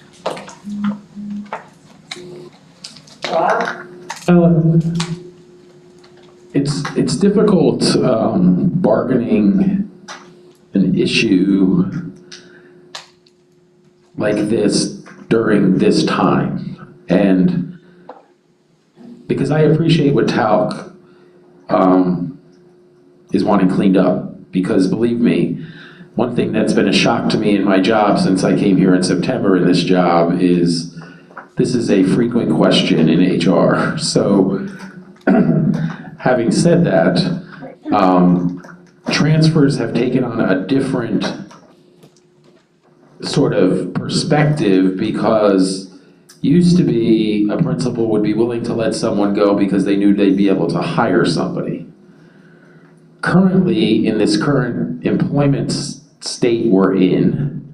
Rob? It's difficult bargaining an issue like this during this time, and because I appreciate what Talc is wanting cleaned up, because believe me, one thing that's been a shock to me in my job since I came here in September in this job is this is a frequent question in HR. So having said that, transfers have taken on a different sort of perspective because used to be a principal would be willing to let someone go because they knew they'd be able to hire somebody. Currently, in this current employment state we're in,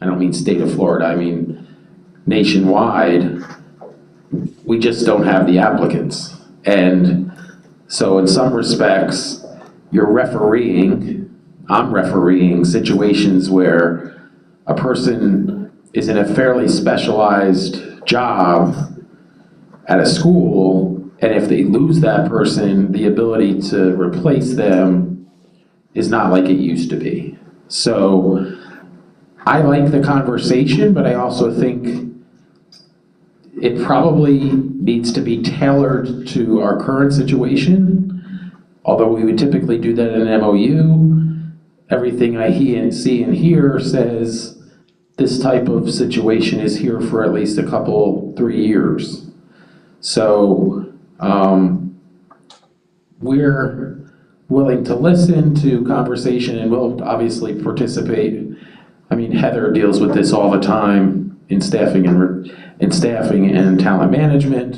I don't mean state of Florida, I mean nationwide, we just don't have the applicants. And so in some respects, I'm refereeing situations where a person is in a fairly specialized job at a school, and if they lose that person, the ability to replace them is not like it used to be. So I like the conversation, but I also think it probably needs to be tailored to our current situation. Although we would typically do that in an MOU, everything I see and hear says this type of situation is here for at least 3 years. So we're willing to listen to conversation and we'll obviously participate. I mean, Heather deals with this all the time in staffing and talent management.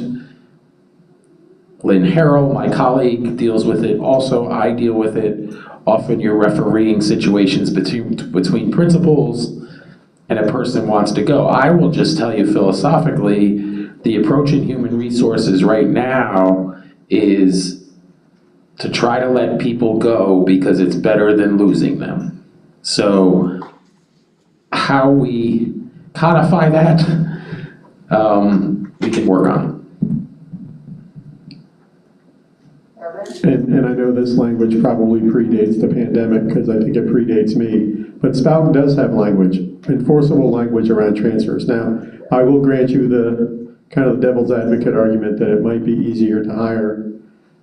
Lynn Harrell, my colleague, deals with it also. I deal with it. Often you're refereeing situations between principals and a person wants to go. I will just tell you philosophically, the approach in human resources right now is to try to let people go because it's better than losing them. So how we codify that, we can work on. And I know this language probably predates the pandemic because I think it predates me, but Spout does have language, enforceable language around transfers. Now, I will grant you the kind of the devil's advocate argument that it might be easier to hire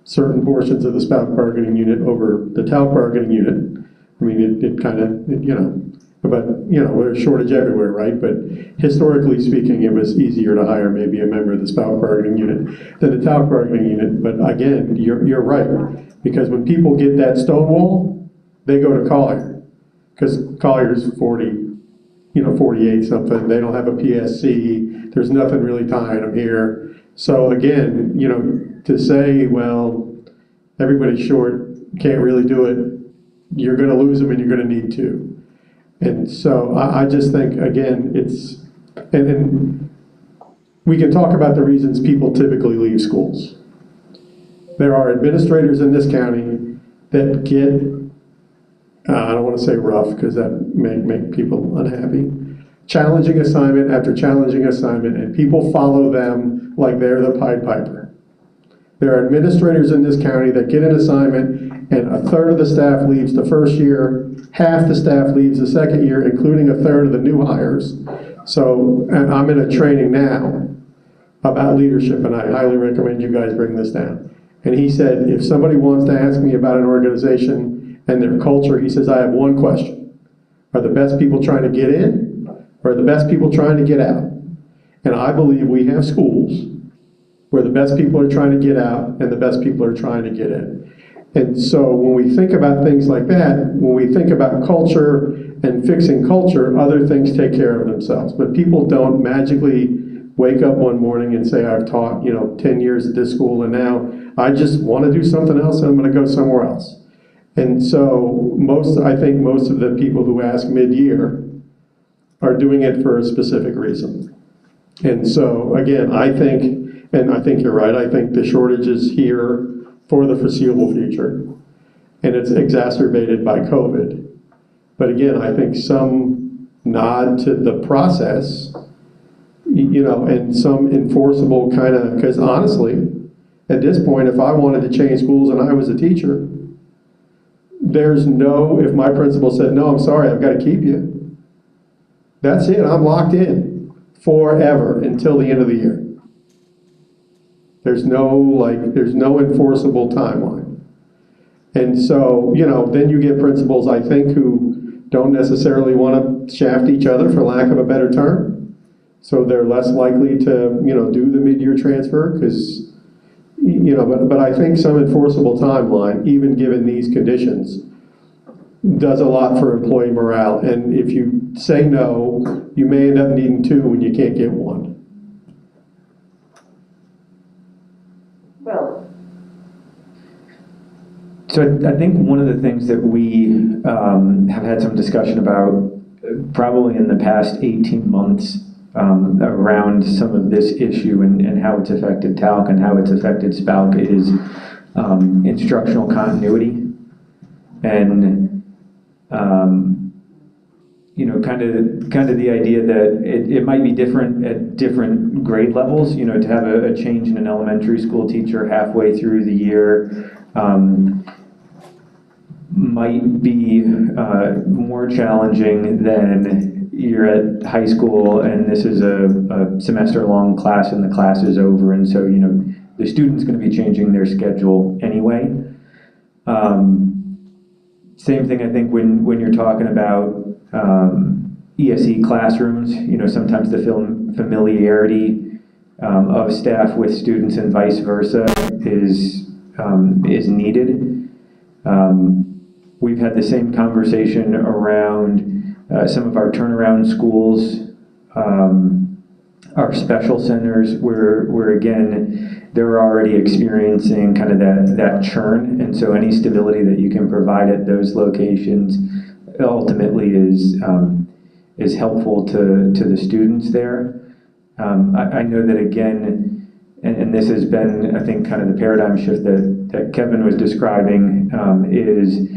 certain portions of the Spout bargaining unit over the Talc bargaining unit. I mean, it kind of, there's shortage everywhere, right? But historically speaking, it was easier to hire maybe a member of the Spout bargaining unit than the Talc bargaining unit. But again, you're right. Because when people get that Stonewall, they go to Collier. Because Collier's 48 something. They don't have a PSC. There's nothing really tying them here. So again, to say, well, everybody's short, can't really do it, you're going to lose them and you're going to need to. And so I just think, again, and we can talk about the reasons people typically leave schools. There are administrators in this county that get, I don't want to say rough because that may make people unhappy, challenging assignment after challenging assignment, and people follow them like they're the Pied Piper. There are administrators in this county that get an assignment and a third of the staff leaves the first year, half the staff leaves the second year, including a third of the new hires. So, and I'm in a training now about leadership, and I highly recommend you guys bring this down. And he said, if somebody wants to ask me about an organization and their culture, he says, I have one question. Are the best people trying to get in, or are the best people trying to get out? And I believe we have schools where the best people are trying to get out and the best people are trying to get in. And so when we think about things like that, when we think about culture and fixing culture, other things take care of themselves. But people don't magically wake up one morning and say, I've taught 10 years at this school and now I just want to do something else and I'm going to go somewhere else. And so I think most of the people who ask mid-year are doing it for a specific reason. And so again, I think you're right, I think the shortage is here for the foreseeable future, and it's exacerbated by COVID. But again, I think some nod to the process, and some enforceable kind of, because honestly, at this point, if I wanted to change schools and I was a teacher, if my principal said, no, I'm sorry, I've got to keep you, that's it, I'm locked in forever until the end of the year. There's no enforceable timeline. And so, then you get principals, I think, who don't necessarily want to shaft each other, for lack of a better term. So they're less likely to, do the mid-year transfer because, but I think some enforceable timeline, even given these conditions, does a lot for employee morale. And if you say no, you may end up needing two when you can't get one. Well, So I think one of the things that we have had some discussion about probably in the past 18 months around some of this issue and how it's affected Talc and how it's affected SPALC is instructional continuity. And kind of the idea that it might be different at different grade levels, to have a change in an elementary school teacher halfway through the year might be more challenging than you're at high school and this is a semester-long class and the class is over, and so, the student's going to be changing their schedule anyway. Same thing, I think, when you're talking about ESE classrooms, sometimes the familiarity of staff with students and vice versa is needed. We've had the same conversation around some of our turnaround schools, our special centers, where again, they're already experiencing kind of that churn, and so any stability that you can provide at those locations ultimately is helpful to the students there. I know that again, and this has been, I think, kind of the paradigm shift that Kevin was describing, is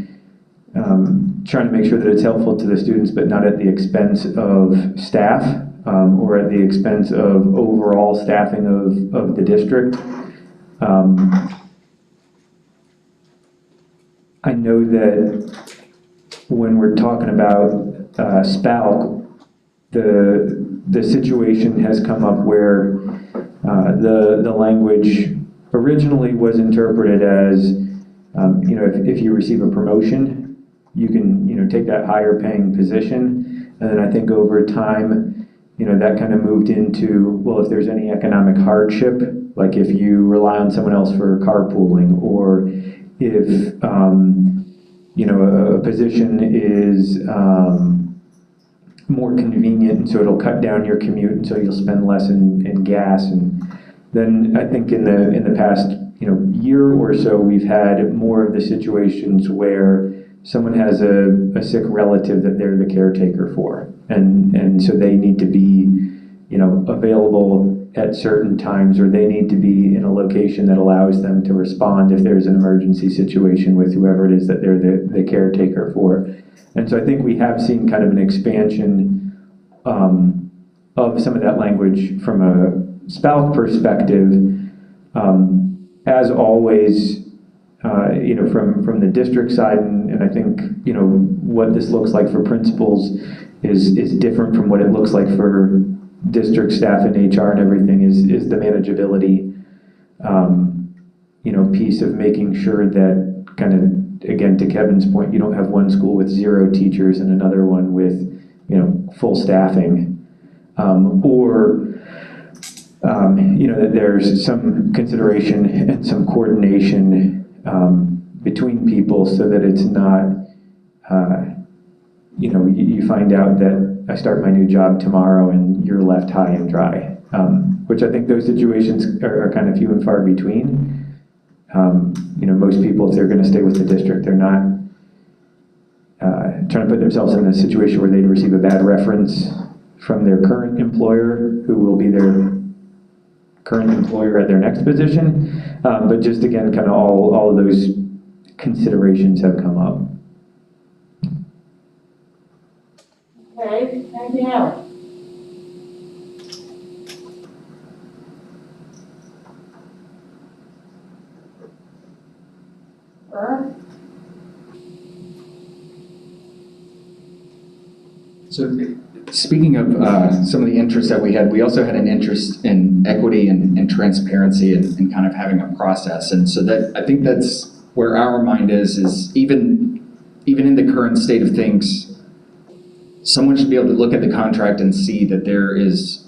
trying to make sure that it's helpful to the students, but not at the expense of staff, or at the expense of overall staffing of the district. I know that when we're talking about SPALC, the situation has come up where the language originally was interpreted as, if you receive a promotion, you can, take that higher paying position. And then I think over time, that kind of moved into, well, if there's any economic hardship, like if you rely on someone else for carpooling, or if, a position is more convenient, so it'll cut down your commute, and so you'll spend less in gas. And then I think in the past, year or so, we've had more of the situations where someone has a sick relative that they're the caretaker for, and so they need to be, available at certain times, or they need to be in a location that allows them to respond if there's an emergency situation with whoever it is that they're the caretaker for. And so I think we have seen kind of an expansion of some of that language from a SPALC perspective. As always, from the district side, and I think, what this looks like for principals is different from what it looks like for district staff and HR and everything, is the manageability, piece of making sure that kind of, again, to Kevin's point, you don't have one school with 0 teachers and another one with, full staffing, or that there's some consideration and some coordination between people, so that it's not, you find out that I start my new job tomorrow and you're left high and dry, which I think those situations are kind of few and far between. Most people, if they're going to stay with the district, they're not trying to put themselves in a situation where they'd receive a bad reference from their current employer, who will be their current employer at their next position. But just again, kind of all of those considerations have come up. okay, anything else? So speaking of some of the interests that we had, we also had an interest in equity and transparency and kind of having a process. And so that, I think that's where our mind is even in the current state of things someone should be able to look at the contract and see that there's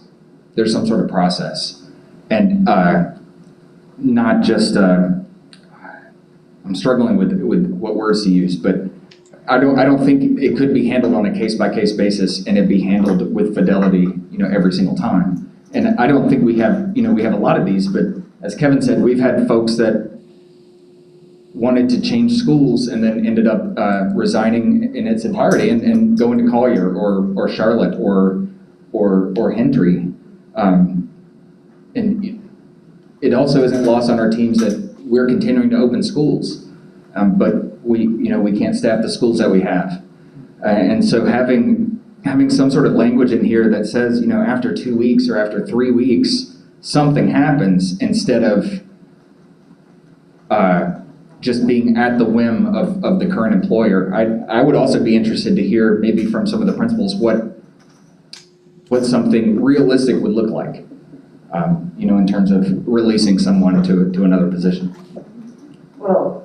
some sort of process. And not just, I'm struggling with what words to use, but I don't think it could be handled on a case-by-case basis and it be handled with fidelity, every single time. And I don't think we have a lot of these, but as Kevin said, we've had folks that wanted to change schools and then ended up resigning in its entirety and going to Collier or Charlotte or Hendry. And it also isn't lost on our teams that we're continuing to open schools, but we can't staff the schools that we have. And so having some sort of language in here that says, after 2 weeks or after 3 weeks, something happens instead of just being at the whim of the current employer. I would also be interested to hear maybe from some of the principals what something realistic would look like, in terms of releasing someone to another position. Well,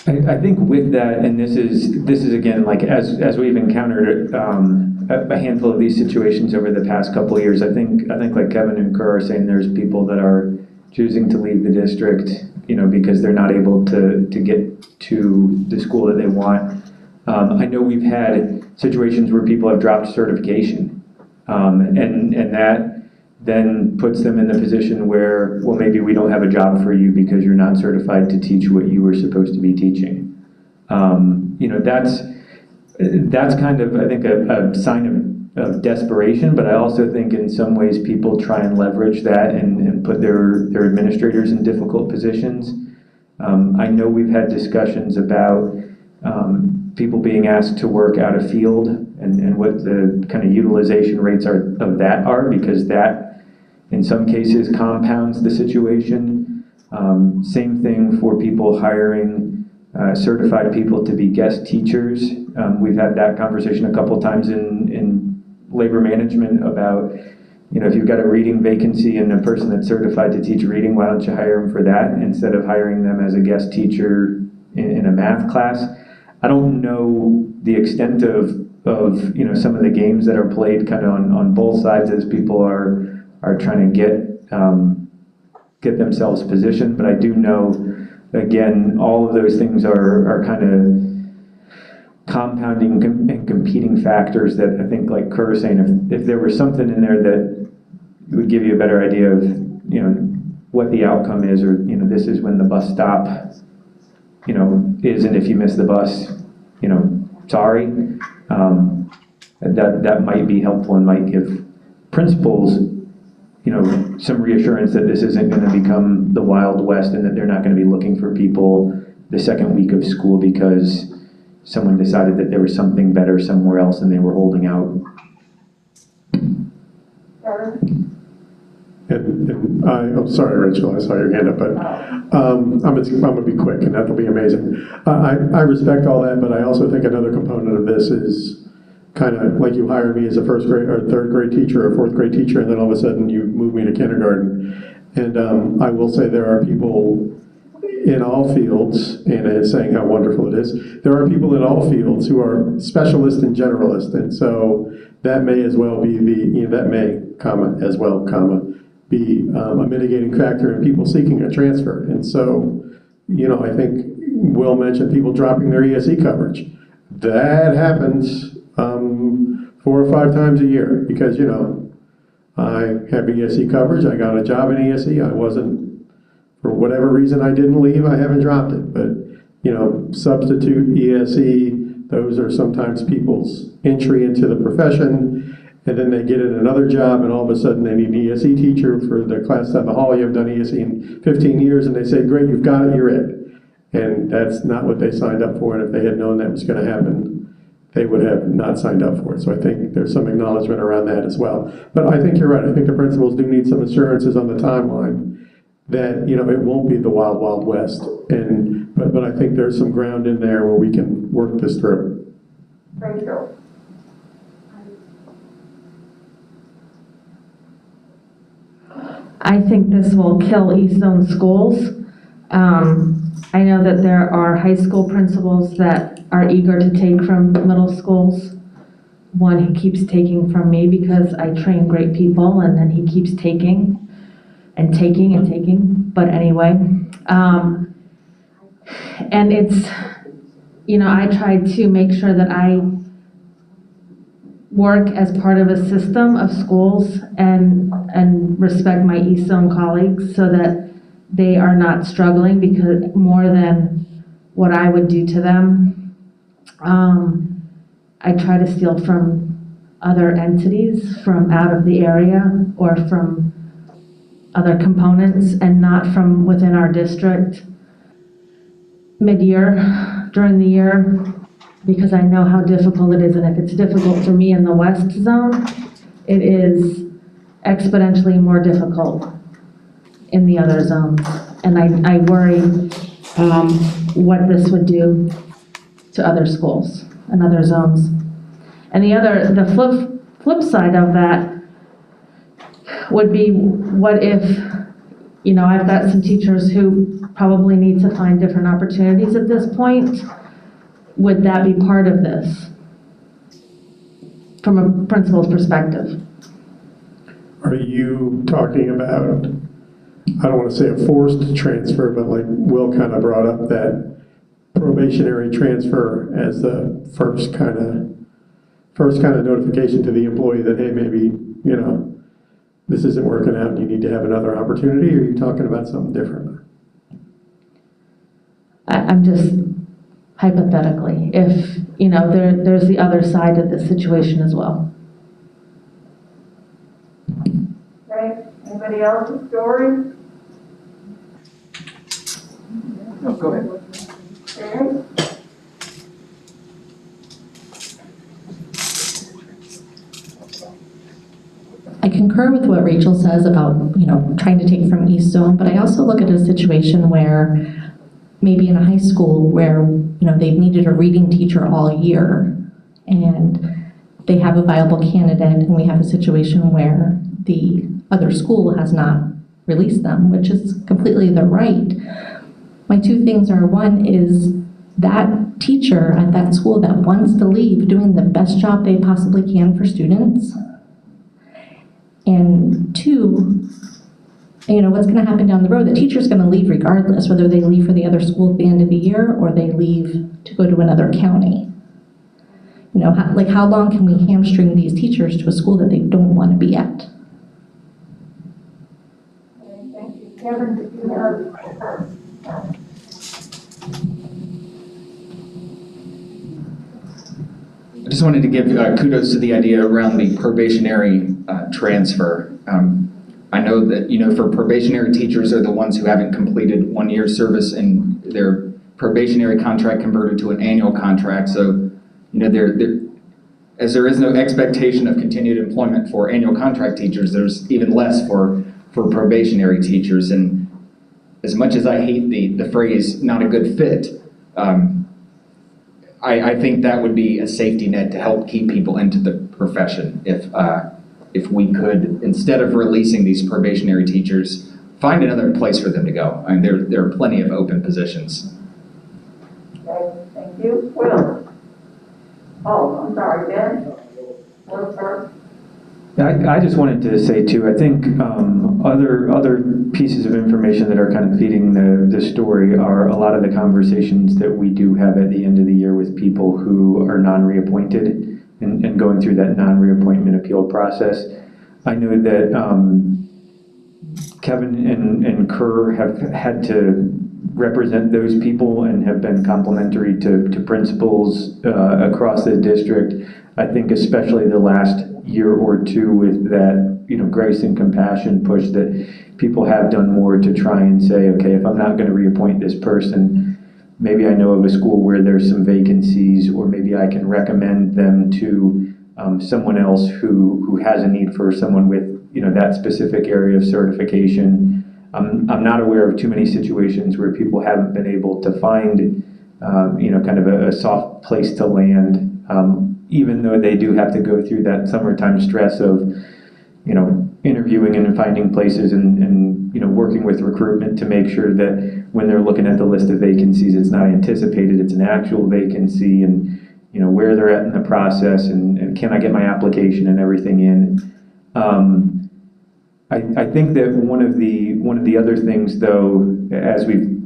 I think with that, and this is again, like as we've encountered a handful of these situations over the past couple of years, I think like Kevin and Kerr are saying, there's people that are choosing to leave the district, because they're not able to get to the school that they want. I know we've had situations where people have dropped certification, and that then puts them in the position where, well, maybe we don't have a job for you because you're not certified to teach what you were supposed to be teaching. That's kind of, I think, a sign of desperation, but I also think in some ways people try and leverage that and put their administrators in difficult positions. I know we've had discussions about people being asked to work out of field and what the kind of utilization rates of that are, because that in some cases compounds the situation. Same thing for people hiring certified people to be guest teachers. We've had that conversation a couple times in labor management about, if you've got a reading vacancy and a person that's certified to teach reading, why don't you hire them for that instead of hiring them as a guest teacher in a math class? I don't know the extent of some of the games that are played kind of on both sides as people are trying to get themselves positioned, but I do know, again, all of those things are kind of compounding and competing factors that I think, like Kerr was saying, if there was something in there that would give you a better idea of, what the outcome is, or, this is when the bus stop, is, and if you miss the bus, sorry, that might be helpful and might give principals, some reassurance that this isn't going to become the Wild West and that they're not going to be looking for people the second week of school because someone decided that there was something better somewhere else and they were holding out. I'm sorry, Rachel, I saw your hand up, but I'm going to be quick, and that'll be amazing. I respect all that, but I also think another component of this is kind of like you hire me as a first grade or third grade teacher or fourth grade teacher, and then all of a sudden you move me to kindergarten. And I will say there are people in all fields, and it's saying how wonderful it is. There are people in all fields who are specialists and generalists, and so that may as well be be a mitigating factor in people seeking a transfer. And so, I think Will mentioned people dropping their ESE coverage. That happens 4 or 5 times a year because, I have ESE coverage. I got a job in ESE. I wasn't, for whatever reason I didn't leave, I haven't dropped it. But, substitute ESE, those are sometimes people's entry into the profession. And then they get in another job, and all of a sudden they need an ESE teacher for the class down the hall. You haven't done ESE in 15 years, and they say, great, you've got it, you're it. And that's not what they signed up for, and if they had known that was going to happen, they would have not signed up for it. So I think there's some acknowledgement around that as well. But I think you're right. I think the principals do need some assurances on the timeline that, it won't be the wild, wild west. But I think there's some ground in there where we can work this through. Rachel. I think this will kill East Zone schools. I know that there are high school principals that are eager to take from middle schools. One he keeps taking from me because I train great people, and then he keeps taking and taking and taking. But anyway, and it's, you know, I try to make sure that I work as part of a system of schools and respect my East Zone colleagues so that they are not struggling because more than what I would do to them. I try to steal from other entities from out of the area or from other components and not from within our district mid-year, during the year, because I know how difficult it is, and if it's difficult for me in the West Zone, it is exponentially more difficult in the other zones. And I worry what this would do to other schools and other zones. And the flip side of that would be, what if, you know, I've got some teachers who probably need to find different opportunities at this point. Would that be part of this from a principal's perspective? Are you talking about, I don't want to say a forced transfer, but like Will kind of brought up that probationary transfer as the first kind of notification to the employee that, hey, maybe, you know, this isn't working out and you need to have another opportunity? Or are you talking about something different? I'm just hypothetically, if, you know, there's the other side of this situation as well. Okay, anybody else's story? No, go ahead. Okay. I concur with what Rachel says about, you know, trying to take from East Zone, but I also look at a situation where maybe in a high school where, you know, they've needed a reading teacher all year and they have a viable candidate, and we have a situation where the other school has not released them, which is completely their right. My two things are, one is that teacher at that school that wants to leave doing the best job they possibly can for students. And two, you know, what's gonna happen down the road? The teacher's gonna leave regardless, whether they leave for the other school at the end of the year or they leave to go to another county. You know, how long can we hamstring these teachers to a school that they don't wanna be at? Okay, thank you. Kevin, did you have? I just wanted to give kudos to the idea around the probationary transfer. I know that, you know, for probationary teachers are the ones who haven't completed 1 year service and their probationary contract converted to an annual contract. So, you know, as there is no expectation of continued employment for annual contract teachers, there's even less for probationary teachers. And as much as I hate the phrase "not a good fit," I think that would be a safety net to help keep people into the profession if we could, instead of releasing these probationary teachers, find another place for them to go. I mean, there are plenty of open positions. Okay, thank you. Will? Oh, I'm sorry, Ben? Will first? I just wanted to say too, I think other pieces of information that are kind of feeding the story are a lot of the conversations that we do have at the end of the year with people who are non-reappointed and going through that non-reappointment appeal process. I know that Kevin and Kerr have had to represent those people and have been complimentary to principals across the district. I think especially the last year or two with that, you know, grace and compassion push that people have done more to try and say, okay, if I'm not going to reappoint this person, maybe I know of a school where there's some vacancies, or maybe I can recommend them to someone else who has a need for someone with, you know, that specific area of certification. I'm not aware of too many situations where people haven't been able to find, you know, kind of a soft place to land, even though they do have to go through that summertime stress of, you know, interviewing and finding places and working with recruitment to make sure that when they're looking at the list of vacancies, it's not anticipated, it's an actual vacancy, and where they're at in the process, and can I get my application and everything in. I think that one of the other things, though, as we've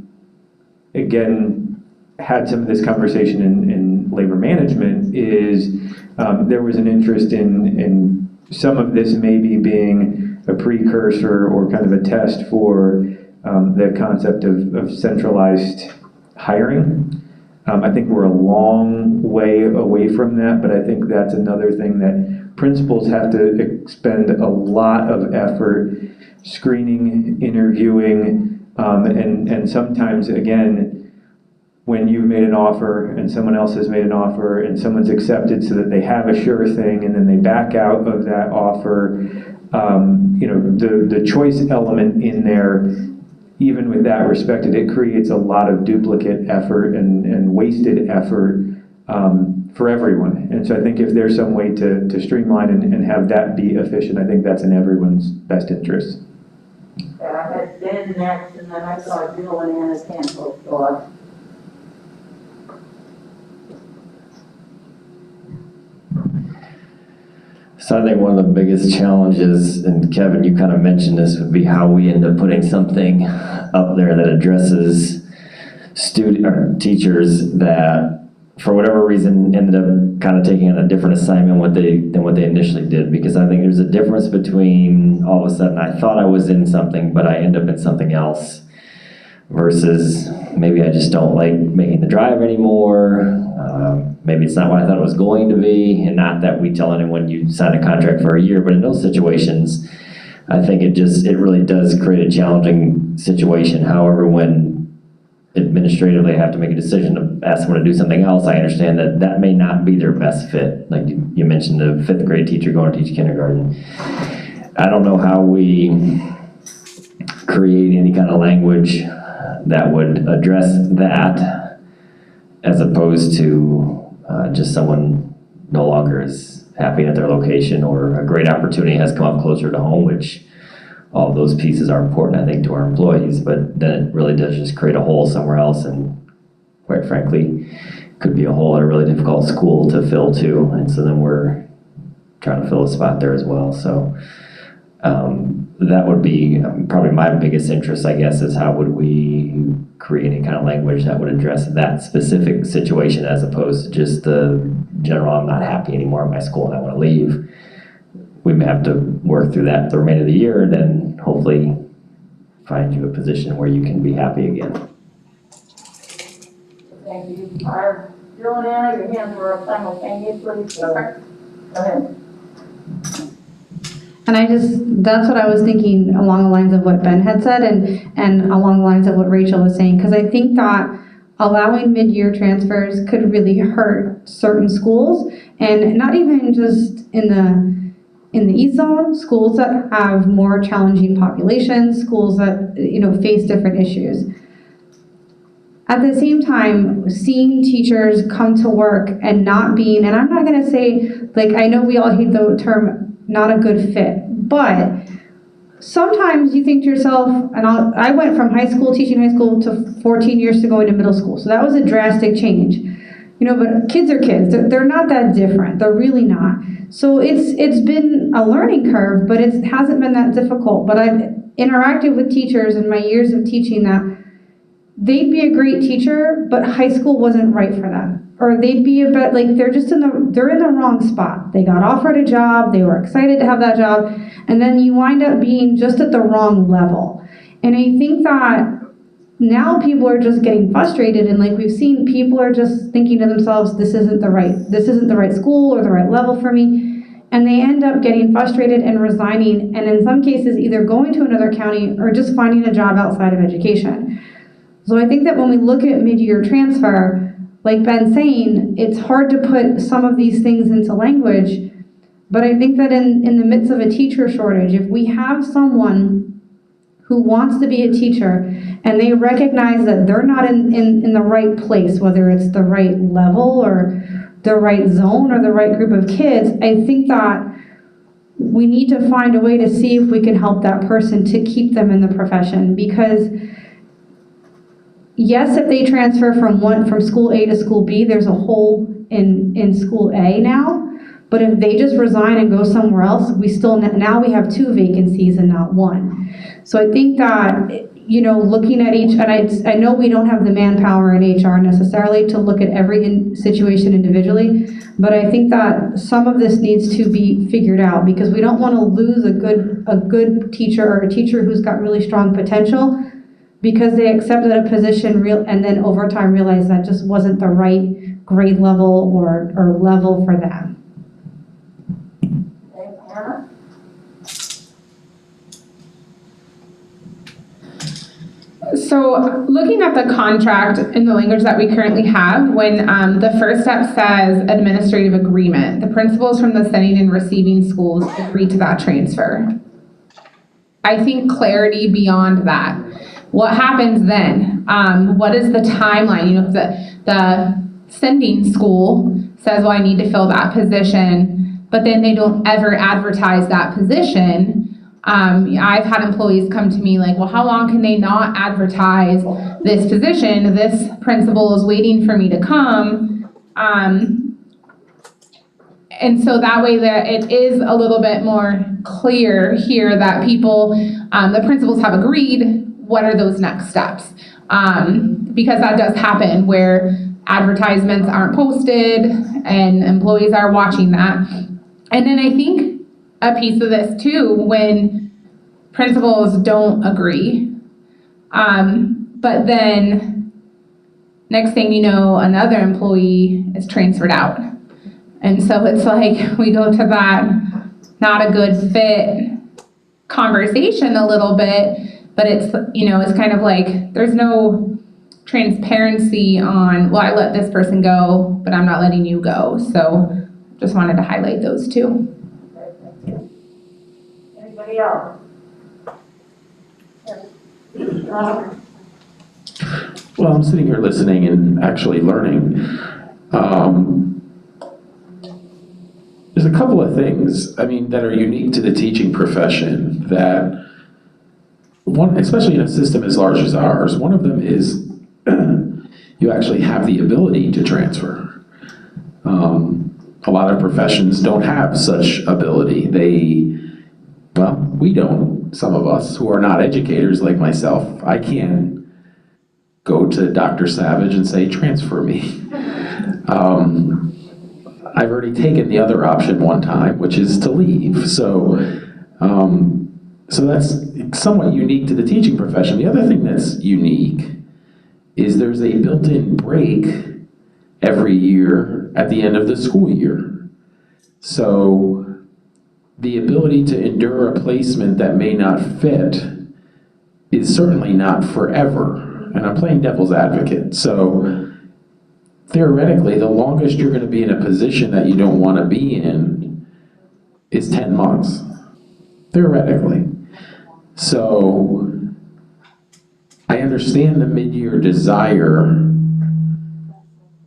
again had some of this conversation in labor management, is there was an interest in some of this maybe being a precursor or kind of a test for the concept of centralized hiring. I think we're a long way away from that, but I think that's another thing that principals have to expend a lot of effort screening, interviewing, and sometimes, again, when you've made an offer and someone else has made an offer and someone's accepted so that they have a sure thing and then they back out of that offer, the choice element in there, even with that respected, it creates a lot of duplicate effort and wasted effort for everyone. And so I think if there's some way to streamline and have that be efficient, I think that's in everyone's best interest. I had Ben next, and then I saw Jill and Anna's hand both go up. So I think one of the biggest challenges, and Kevin, you kind of mentioned this, would be how we end up putting something up there that addresses teachers that, for whatever reason, ended up kind of taking on a different assignment than what they initially did. Because I think there's a difference between all of a sudden I thought I was in something, but I end up in something else, versus maybe I just don't like making the drive anymore. Maybe it's not what I thought it was going to be, and not that we tell anyone you sign a contract for a year, but in those situations, I think it really does create a challenging situation. However, when administratively I have to make a decision to ask someone to do something else, I understand that may not be their best fit. Like you mentioned, the 5th grade teacher going to teach kindergarten. I don't know how we create any kind of language that would address that, as opposed to just someone no longer is happy at their location, or a great opportunity has come up closer to home, which all of those pieces are important, I think, to our employees, but then it really does just create a hole somewhere else, and quite frankly, could be a hole at a really difficult school to fill too, and so then we're trying to fill a spot there as well. So that would be probably my biggest interest, I guess, is how would we create any kind of language that would address that specific situation, as opposed to just the general, I'm not happy anymore at my school and I want to leave. We may have to work through that the remainder of the year, and then hopefully find you a position where you can be happy again. Thank you. Jill and Anna, your hands were up simultaneously, so go ahead. And that's what I was thinking along the lines of what Ben had said, and along the lines of what Rachel was saying, because I think that allowing mid-year transfers could really hurt certain schools, and not even just in the East Zone, schools that have more challenging populations, schools that, face different issues. At the same time, seeing teachers come to work and not being, and I'm not gonna say, I know we all hate the term not a good fit, but sometimes you think to yourself, and I went from teaching high school to 14 years to going to middle school, so that was a drastic change. But kids are kids, they're not that different, they're really not. So it's been a learning curve, but it hasn't been that difficult. But I've interacted with teachers in my years of teaching that they'd be a great teacher, but high school wasn't right for them. Or they'd be they're in the wrong spot. They got offered a job, they were excited to have that job, and then you wind up being just at the wrong level. And I think that now people are just getting frustrated, and we've seen, people are just thinking to themselves, this isn't the right school or the right level for me. And they end up getting frustrated and resigning, and in some cases either going to another county or just finding a job outside of education. So I think that when we look at mid-year transfer, like Ben's saying, it's hard to put some of these things into language, but I think that in the midst of a teacher shortage, if we have someone who wants to be a teacher and they recognize that they're not in the right place, whether it's the right level or the right zone or the right group of kids, I think that we need to find a way to see if we can help that person to keep them in the profession, because yes, if they transfer from school A to school B, there's a hole in school A now. But if they just resign and go somewhere else, now we have 2 vacancies and not 1. So I think that, looking at each, and I know we don't have the manpower in HR necessarily to look at every situation individually, but I think that some of this needs to be figured out, because we don't want to lose a good teacher or a teacher who's got really strong potential because they accepted a position and then over time realized that just wasn't the right grade level or level for them. So looking at the contract in the language that we currently have, when the first step says administrative agreement, the principals from the sending and receiving schools agree to that transfer. I think clarity beyond that. What happens then? What is the timeline? If the sending school says, well, I need to fill that position, but then they don't ever advertise that position. I've had employees come to me like, well, how long can they not advertise this position? This principal is waiting for me to come. And so that way that it is a little bit more clear here that people, the principals have agreed, what are those next steps? Because that does happen where advertisements aren't posted and employees are watching that. And then I think a piece of this too, when principals don't agree, but then next thing you know, another employee is transferred out. And so it's like we go to that not a good fit conversation a little bit, but it's, it's kind of like there's no transparency on, well, I let this person go, but I'm not letting you go. So just wanted to highlight those two. Anybody else? Well, I'm sitting here listening and actually learning. There's a couple of things, that are unique to the teaching profession that, especially in a system as large as ours, one of them is you actually have the ability to transfer. A lot of professions don't have such ability. We don't, some of us who are not educators like myself. I can't go to Dr. Savage and say, transfer me. I've already taken the other option one time, which is to leave. So that's somewhat unique to the teaching profession. The other thing that's unique is there's a built-in break every year at the end of the school year. So the ability to endure a placement that may not fit is certainly not forever. And I'm playing devil's advocate. So theoretically, the longest you're going to be in a position that you don't want to be in is 10 months, theoretically. So I understand the mid-year desire.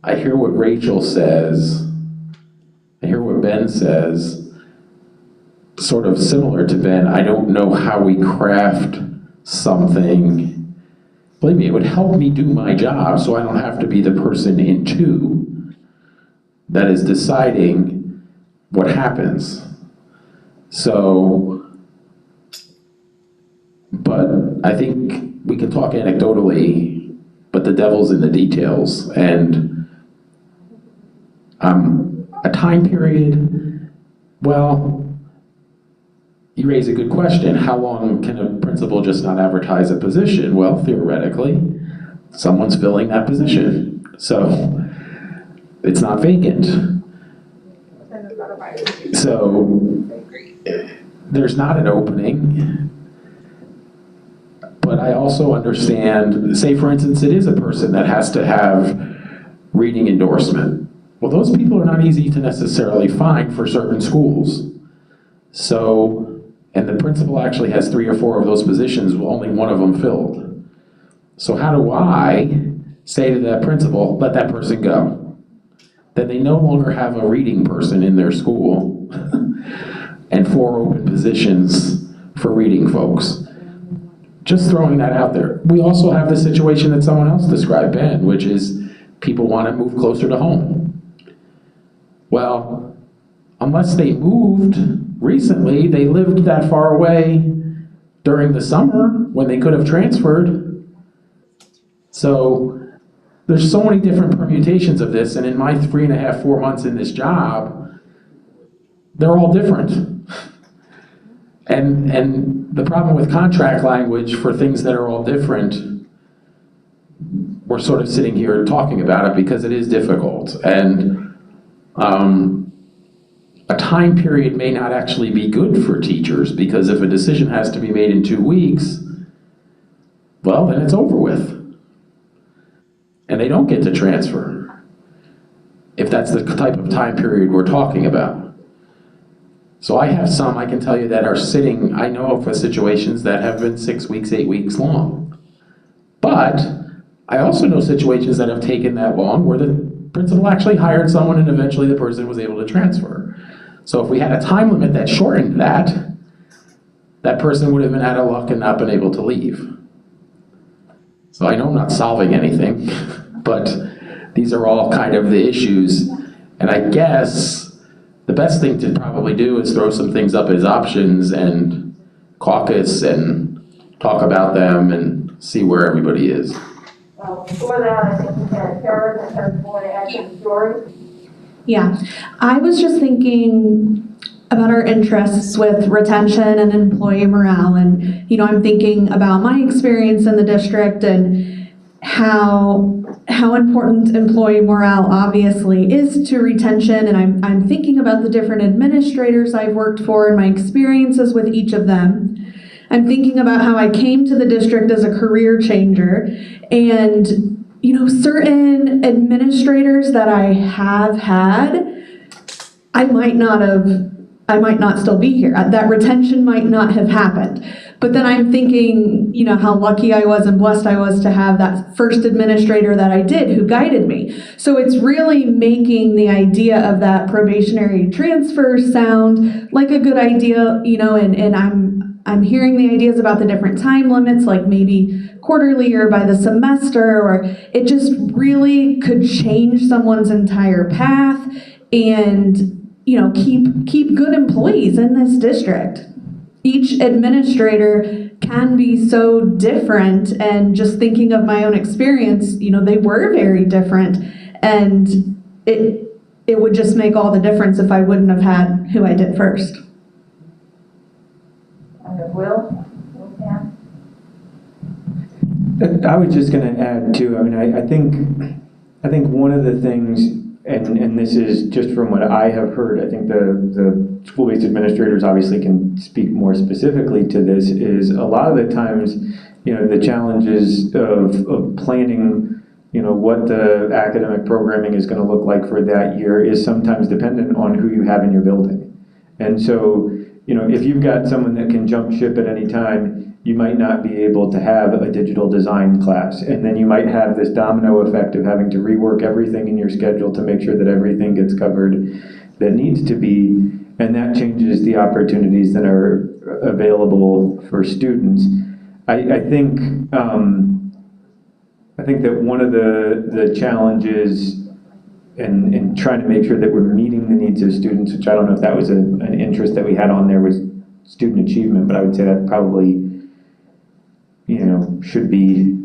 I hear what Rachel says. I hear what Ben says. Sort of similar to Ben, I don't know how we craft something. Believe me, it would help me do my job so I don't have to be the person in 2 that is deciding what happens. So, but I think we can talk anecdotally, but the devil's in the details. And a time period, well, you raise a good question. How long can a principal just not advertise a position? Well, theoretically, someone's filling that position. So it's not vacant. So there's not an opening. But I also understand, say for instance, it is a person that has to have reading endorsement. Well, those people are not easy to necessarily find for certain schools. So, and the principal actually has 3 or 4 of those positions, with only one of them filled. So how do I say to that principal, let that person go? Then they no longer have a reading person in their school. and 4 open positions for reading folks. Just throwing that out there. We also have the situation that someone else described, Ben, which is people want to move closer to home. Well, unless they moved recently, they lived that far away during the summer when they could have transferred. So there's so many different permutations of this, and in my 3.5, 4 months in this job, they're all different. And the problem with contract language for things that are all different, we're sort of sitting here talking about it because it is difficult. And a time period may not actually be good for teachers, because if a decision has to be made in 2 weeks, well, then it's over with. And they don't get to transfer, if that's the type of time period we're talking about. So I have some, I can tell you, that are sitting, I know of situations that have been 6 weeks, 8 weeks long. But I also know situations that have taken that long where the principal actually hired someone and eventually the person was able to transfer. So if we had a time limit that shortened that, that person would have been out of luck and not been able to leave. So I know I'm not solving anything, but these are all kind of the issues. And I guess the best thing to probably do is throw some things up as options and caucus and talk about them and see where everybody is. Before that, I think we had Karen that has more to add to the story. Yeah, I was just thinking about our interests with retention and employee morale. And, I'm thinking about my experience in the district and how important employee morale obviously is to retention. And I'm thinking about the different administrators I've worked for and my experiences with each of them. I'm thinking about how I came to the district as a career changer, and certain administrators that I have had, I might not still be here. That retention might not have happened. But then I'm thinking, how lucky I was and blessed I was to have that first administrator that I did who guided me. So it's really making the idea of that probationary transfer sound like a good idea, and I'm hearing the ideas about the different time limits, like maybe quarterly or by the semester, or it just really could change someone's entire path and, keep good employees in this district. Each administrator can be so different, and just thinking of my own experience, they were very different, and it would just make all the difference if I wouldn't have had who I did first. Will? I was just going to add too. I think one of the things, and this is just from what I have heard, I think the school-based administrators obviously can speak more specifically to this, is a lot of the times, the challenges of planning, what the academic programming is going to look like for that year is sometimes dependent on who you have in your building. And so, if you've got someone that can jump ship at any time, you might not be able to have a digital design class. And then you might have this domino effect of having to rework everything in your schedule to make sure that everything gets covered that needs to be. And that changes the opportunities that are available for students. I think that one of the challenges in trying to make sure that we're meeting the needs of students, which I don't know if that was an interest that we had on there, was student achievement, but I would say that probably should be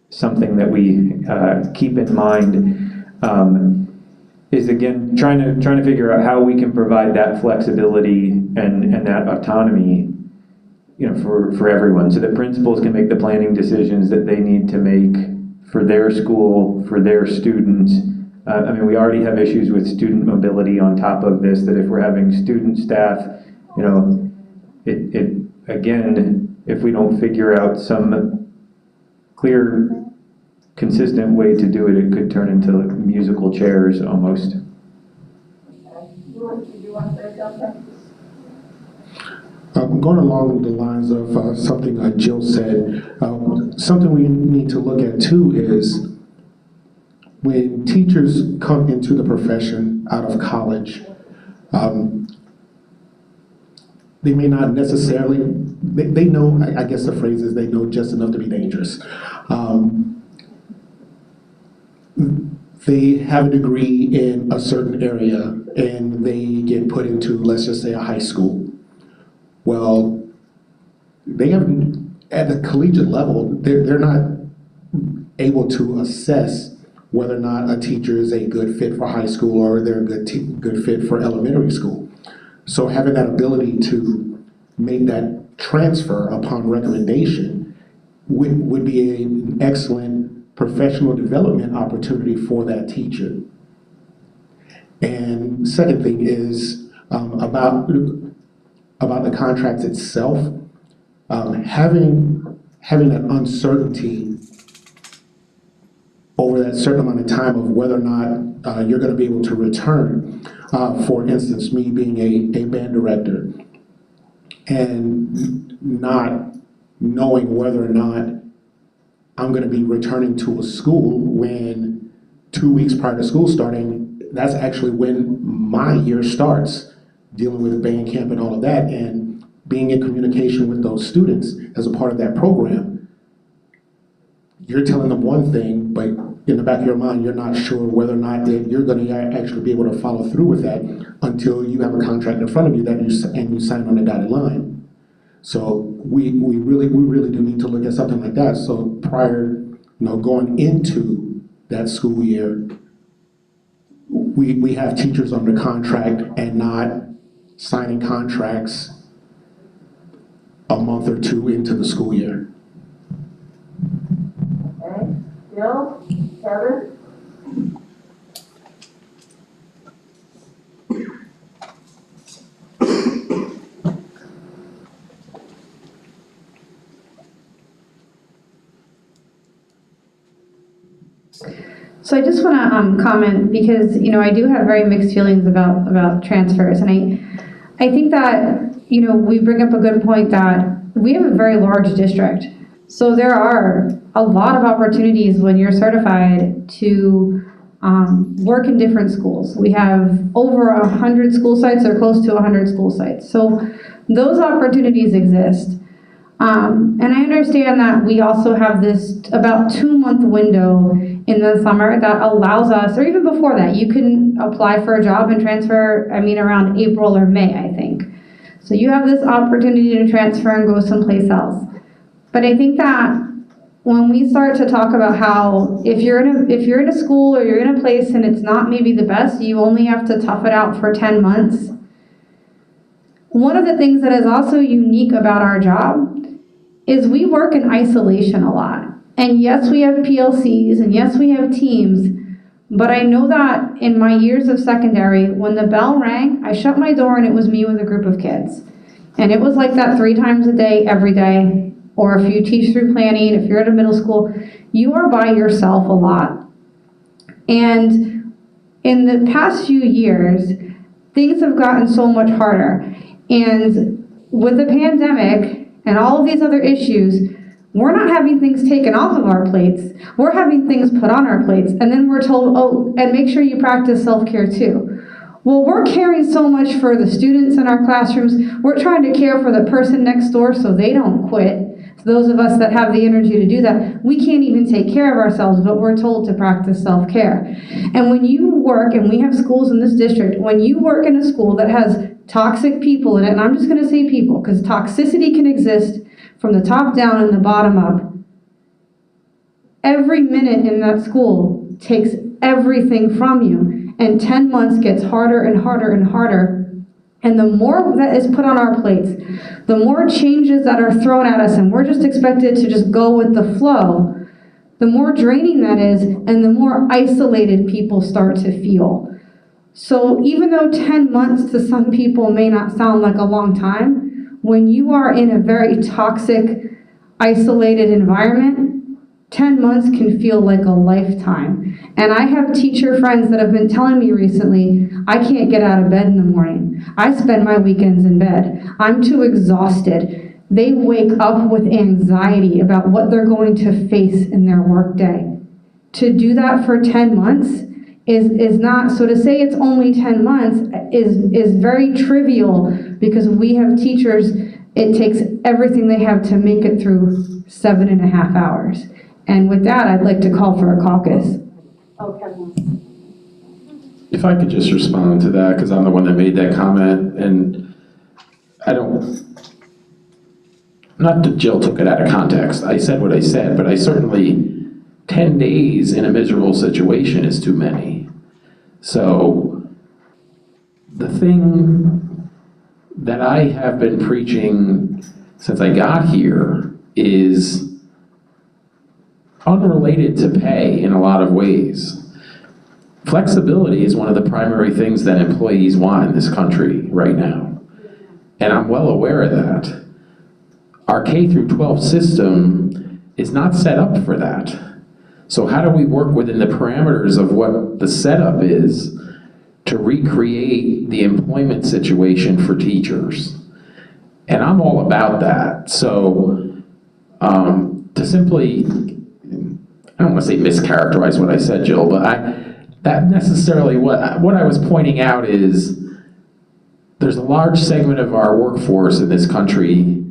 something that we keep in mind, is again trying to figure out how we can provide that flexibility and that autonomy for everyone, so that principals can make the planning decisions that they need to make for their school, for their students. We already have issues with student mobility on top of this, that if we're having student staff, it again, if we don't figure out some clear, consistent way to do it, it could turn into musical chairs almost. Do you want to say something? Going along the lines of something Jill said, something we need to look at too is when teachers come into the profession out of college, they may not necessarily, they know, I guess the phrase is they know just enough to be dangerous. They have a degree in a certain area and they get put into, let's just say, a high school. Well, they have, at the collegiate level, they're not able to assess whether or not a teacher is a good fit for high school or they're a good fit for elementary school. So having that ability to make that transfer upon recommendation would be an excellent professional development opportunity for that teacher. And second thing is about the contract itself, having that uncertainty over that certain amount of time of whether or not you're going to be able to return. For instance, me being a band director and not knowing whether or not I'm going to be returning to a school when 2 weeks prior to school starting, that's actually when my year starts, dealing with band camp and all of that, and being in communication with those students as a part of that program. You're telling them one thing, but in the back of your mind, you're not sure whether or not that you're going to actually be able to follow through with that until you have a contract in front of you and you sign on the dotted line. So we really do need to look at something like that. So prior, going into that school year, we have teachers under contract and not signing contracts a month or two into the school year. Okay, Jill, Heather? So I just want to comment because, I do have very mixed feelings about transfers. And I think that, we bring up a good point that we have a very large district. So there are a lot of opportunities when you're certified to work in different schools. We have over 100 school sites or close to 100 school sites. So those opportunities exist. And I understand that we also have this about 2-month window in the summer that allows us, or even before that, you can apply for a job and transfer, around April or May, I think. So you have this opportunity to transfer and go someplace else. But I think that when we start to talk about how if you're in a school or you're in a place and it's not maybe the best, you only have to tough it out for 10 months. One of the things that is also unique about our job is we work in isolation a lot. And yes, we have PLCs, and yes, we have teams, but I know that in my years of secondary, when the bell rang, I shut my door and it was me with a group of kids. And it was like that 3 times a day, every day. Or if you teach through planning, if you're at a middle school, you are by yourself a lot. And in the past few years, things have gotten so much harder. And with the pandemic and all of these other issues, we're not having things taken off of our plates. We're having things put on our plates. And then we're told, oh, and make sure you practice self-care too. Well, we're caring so much for the students in our classrooms. We're trying to care for the person next door so they don't quit. So those of us that have the energy to do that, we can't even take care of ourselves, but we're told to practice self-care. And when you work, and we have schools in this district, when you work in a school that has toxic people in it, and I'm just going to say people, because toxicity can exist from the top down and the bottom up. Every minute in that school takes everything from you, and 10 months gets harder and harder and harder. And the more that is put on our plates, the more changes that are thrown at us, and we're just expected to just go with the flow, the more draining that is, and the more isolated people start to feel. So even though 10 months to some people may not sound like a long time, when you are in a very toxic, isolated environment, 10 months can feel like a lifetime. And I have teacher friends that have been telling me recently, I can't get out of bed in the morning. I spend my weekends in bed. I'm too exhausted. They wake up with anxiety about what they're going to face in their workday. To do that for 10 months is not, so to say it's only 10 months is very trivial, because we have teachers, it takes everything they have to make it through 7.5 hours. And with that, I'd like to call for a caucus. If I could just respond to that, because I'm the one that made that comment, and not that Jill took it out of context. I said what I said, but I certainly, 10 days in a miserable situation is too many. So the thing that I have been preaching since I got here is unrelated to pay in a lot of ways. Flexibility is one of the primary things that employees want in this country right now. And I'm well aware of that. Our K through 12 system is not set up for that. So how do we work within the parameters of what the setup is to recreate the employment situation for teachers? And I'm all about that. So to simply, I don't want to say mischaracterize what I said, Jill, but that necessarily, what I was pointing out is there's a large segment of our workforce in this country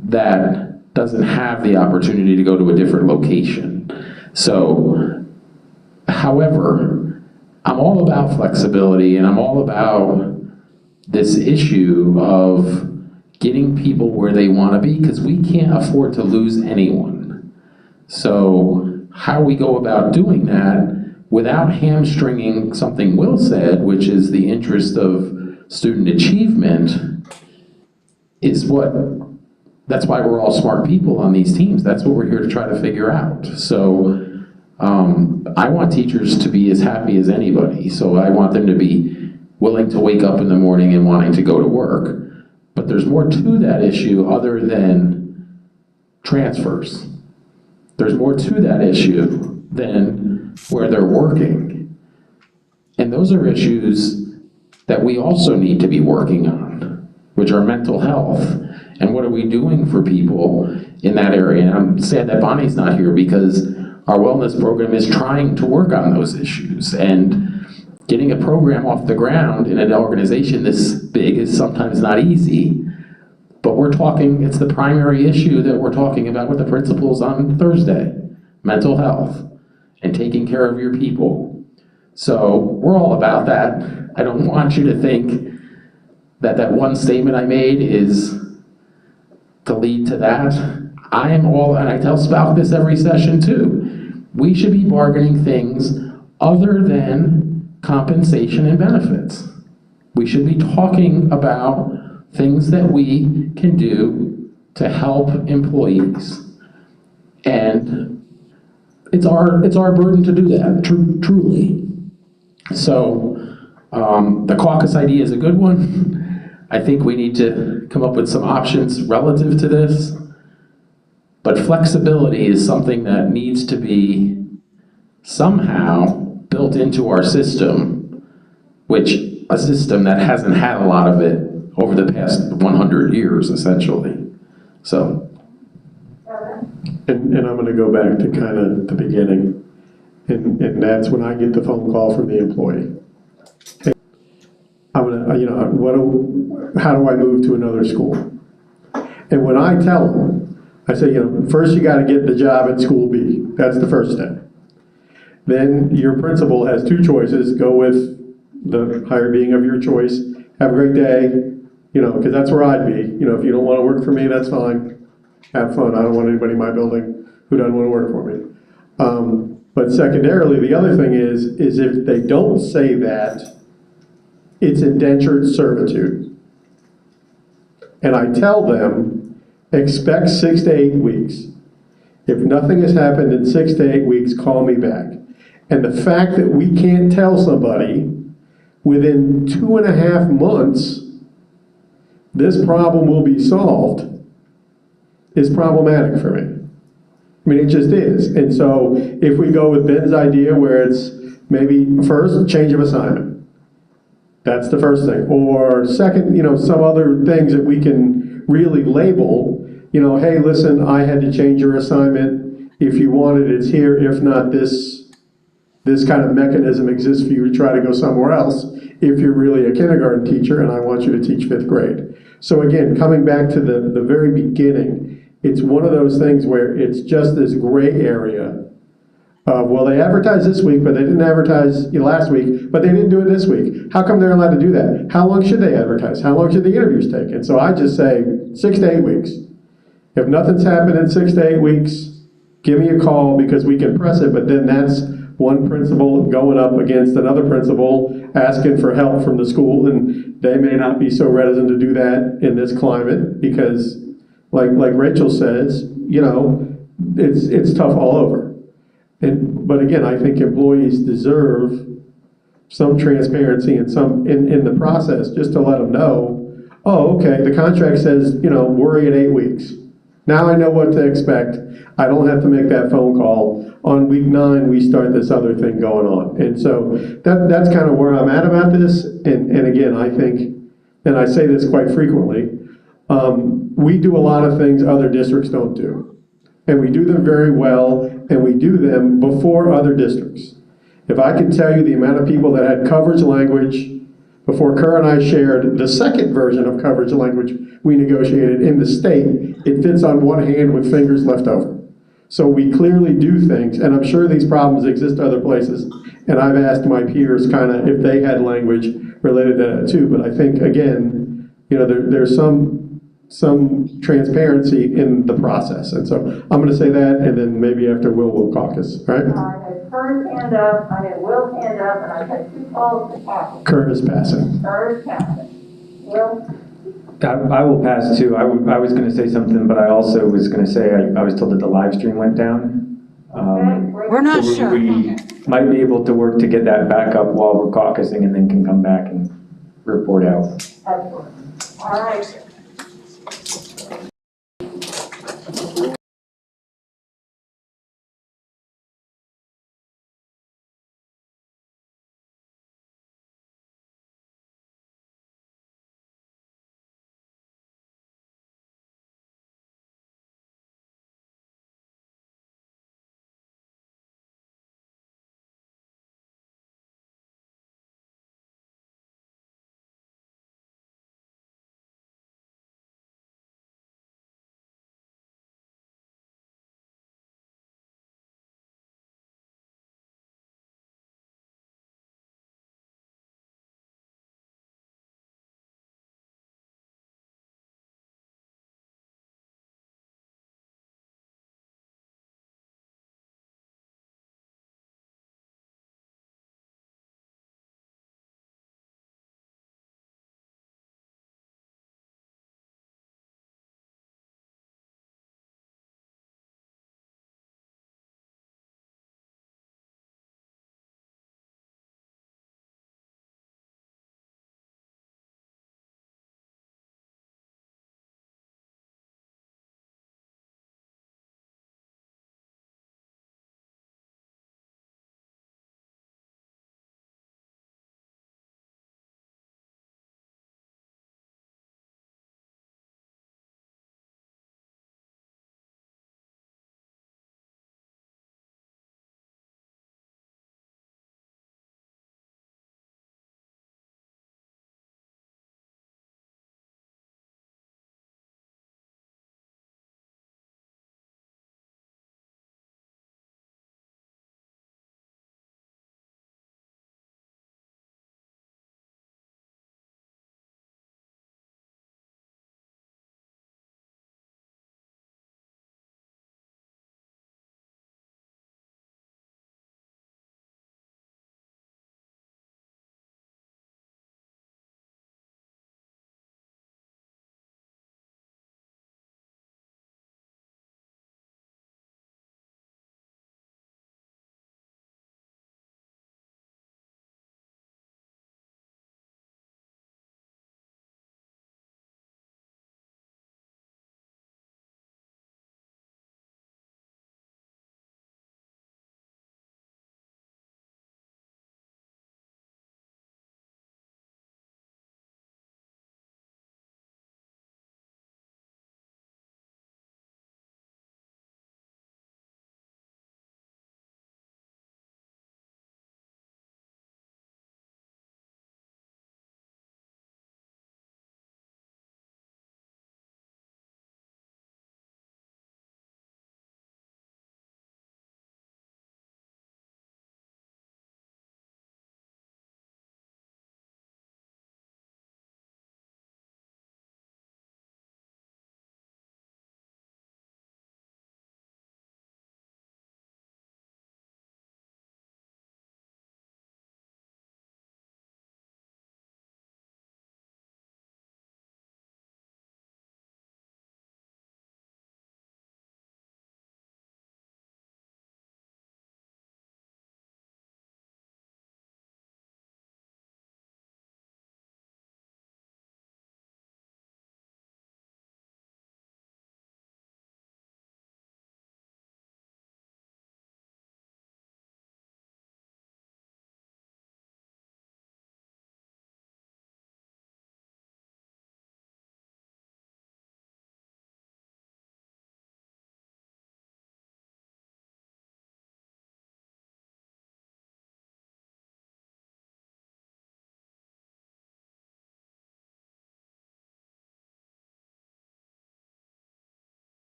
that doesn't have the opportunity to go to a different location. So, however, I'm all about flexibility, and I'm all about this issue of getting people where they want to be, because we can't afford to lose anyone. So how we go about doing that without hamstringing something Will said, which is the interest of student achievement, that's why we're all smart people on these teams. That's what we're here to try to figure out. So I want teachers to be as happy as anybody. So I want them to be willing to wake up in the morning and wanting to go to work. But there's more to that issue other than transfers. There's more to that issue than where they're working. And those are issues that we also need to be working on, which are mental health. And what are we doing for people in that area? And I'm sad that Bonnie's not here, because our wellness program is trying to work on those issues. And getting a program off the ground in an organization this big is sometimes not easy. But it's the primary issue that we're talking about with the principals on Thursday, mental health and taking care of your people. So we're all about that. I don't want you to think that one statement I made is to lead to that. I am all, and I tell Spout this every session too, we should be bargaining things other than compensation and benefits. We should be talking about things that we can do to help employees. And it's our burden to do that, truly. So the caucus idea is a good one. I think we need to come up with some options relative to this. But flexibility is something that needs to be somehow built into our system, a system that hasn't had a lot of it over the past 100 years, essentially. So. And I'm going to go back to kind of the beginning. And that's when I get the phone call from the employee. I'm going to, how do I move to another school? And when I tell them, I say, first you got to get the job at school B. That's the first step. Then your principal has two choices. Go with the higher being of your choice. Have a great day, because that's where I'd be. If you don't want to work for me, that's fine. Have fun. I don't want anybody in my building who doesn't want to work for me. But secondarily, the other thing is if they don't say that, it's indentured servitude. And I tell them, expect 6 to 8 weeks. If nothing has happened in 6 to 8 weeks, call me back. And the fact that we can't tell somebody within 2.5 months this problem will be solved is problematic for me. I mean, it just is. And so if we go with Ben's idea where it's maybe first, change of assignment. That's the first thing. Or second, some other things that we can really label, hey, listen, I had to change your assignment. If you want it, it's here. If not, this this kind of mechanism exists for you to try to go somewhere else if you're really a kindergarten teacher and I want you to teach 5th grade. So again, coming back to the very beginning, it's one of those things where it's just this gray area of, well, they advertised this week, but they didn't advertise last week, but they didn't do it this week. How come they're allowed to do that? How long should they advertise? How long should the interviews take? And so I just say 6 to 8 weeks. If nothing's happened in 6 to 8 weeks, give me a call because we can press it, but then that's one principal going up against another principal asking for help from the school, and they may not be so reticent to do that in this climate because, like Rachel says, it's tough all over. But again, I think employees deserve some transparency and some in the process, just to let them know, oh, okay, the contract says, worry at 8 weeks. Now I know what to expect. I don't have to make that phone call. On week 9, we start this other thing going on. And so that's kind of where I'm at about this. And again, I think, and I say this quite frequently, we do a lot of things other districts don't do. And we do them very well, and we do them before other districts. If I could tell you the amount of people that had coverage language before Kerr and I shared the second version of coverage language we negotiated in the state, it fits on one hand with fingers left over. So we clearly do things, and I'm sure these problems exist other places, and I've asked my peers kind of if they had language related to that too, but I think, again, there's some transparency in the process. And so I'm going to say that, and then maybe after we'll caucus, right? I had Kern's hand up, I had Will's hand up, and I've had 2 calls to pass. Kerr is passing. Kerr is passing. Will? I will pass too. I was going to say something, but I also was going to say I was told that the live stream went down. We're not so sure. We might be able to work to get that back up while we're caucusing and then can come back and report out. Excellent. All right.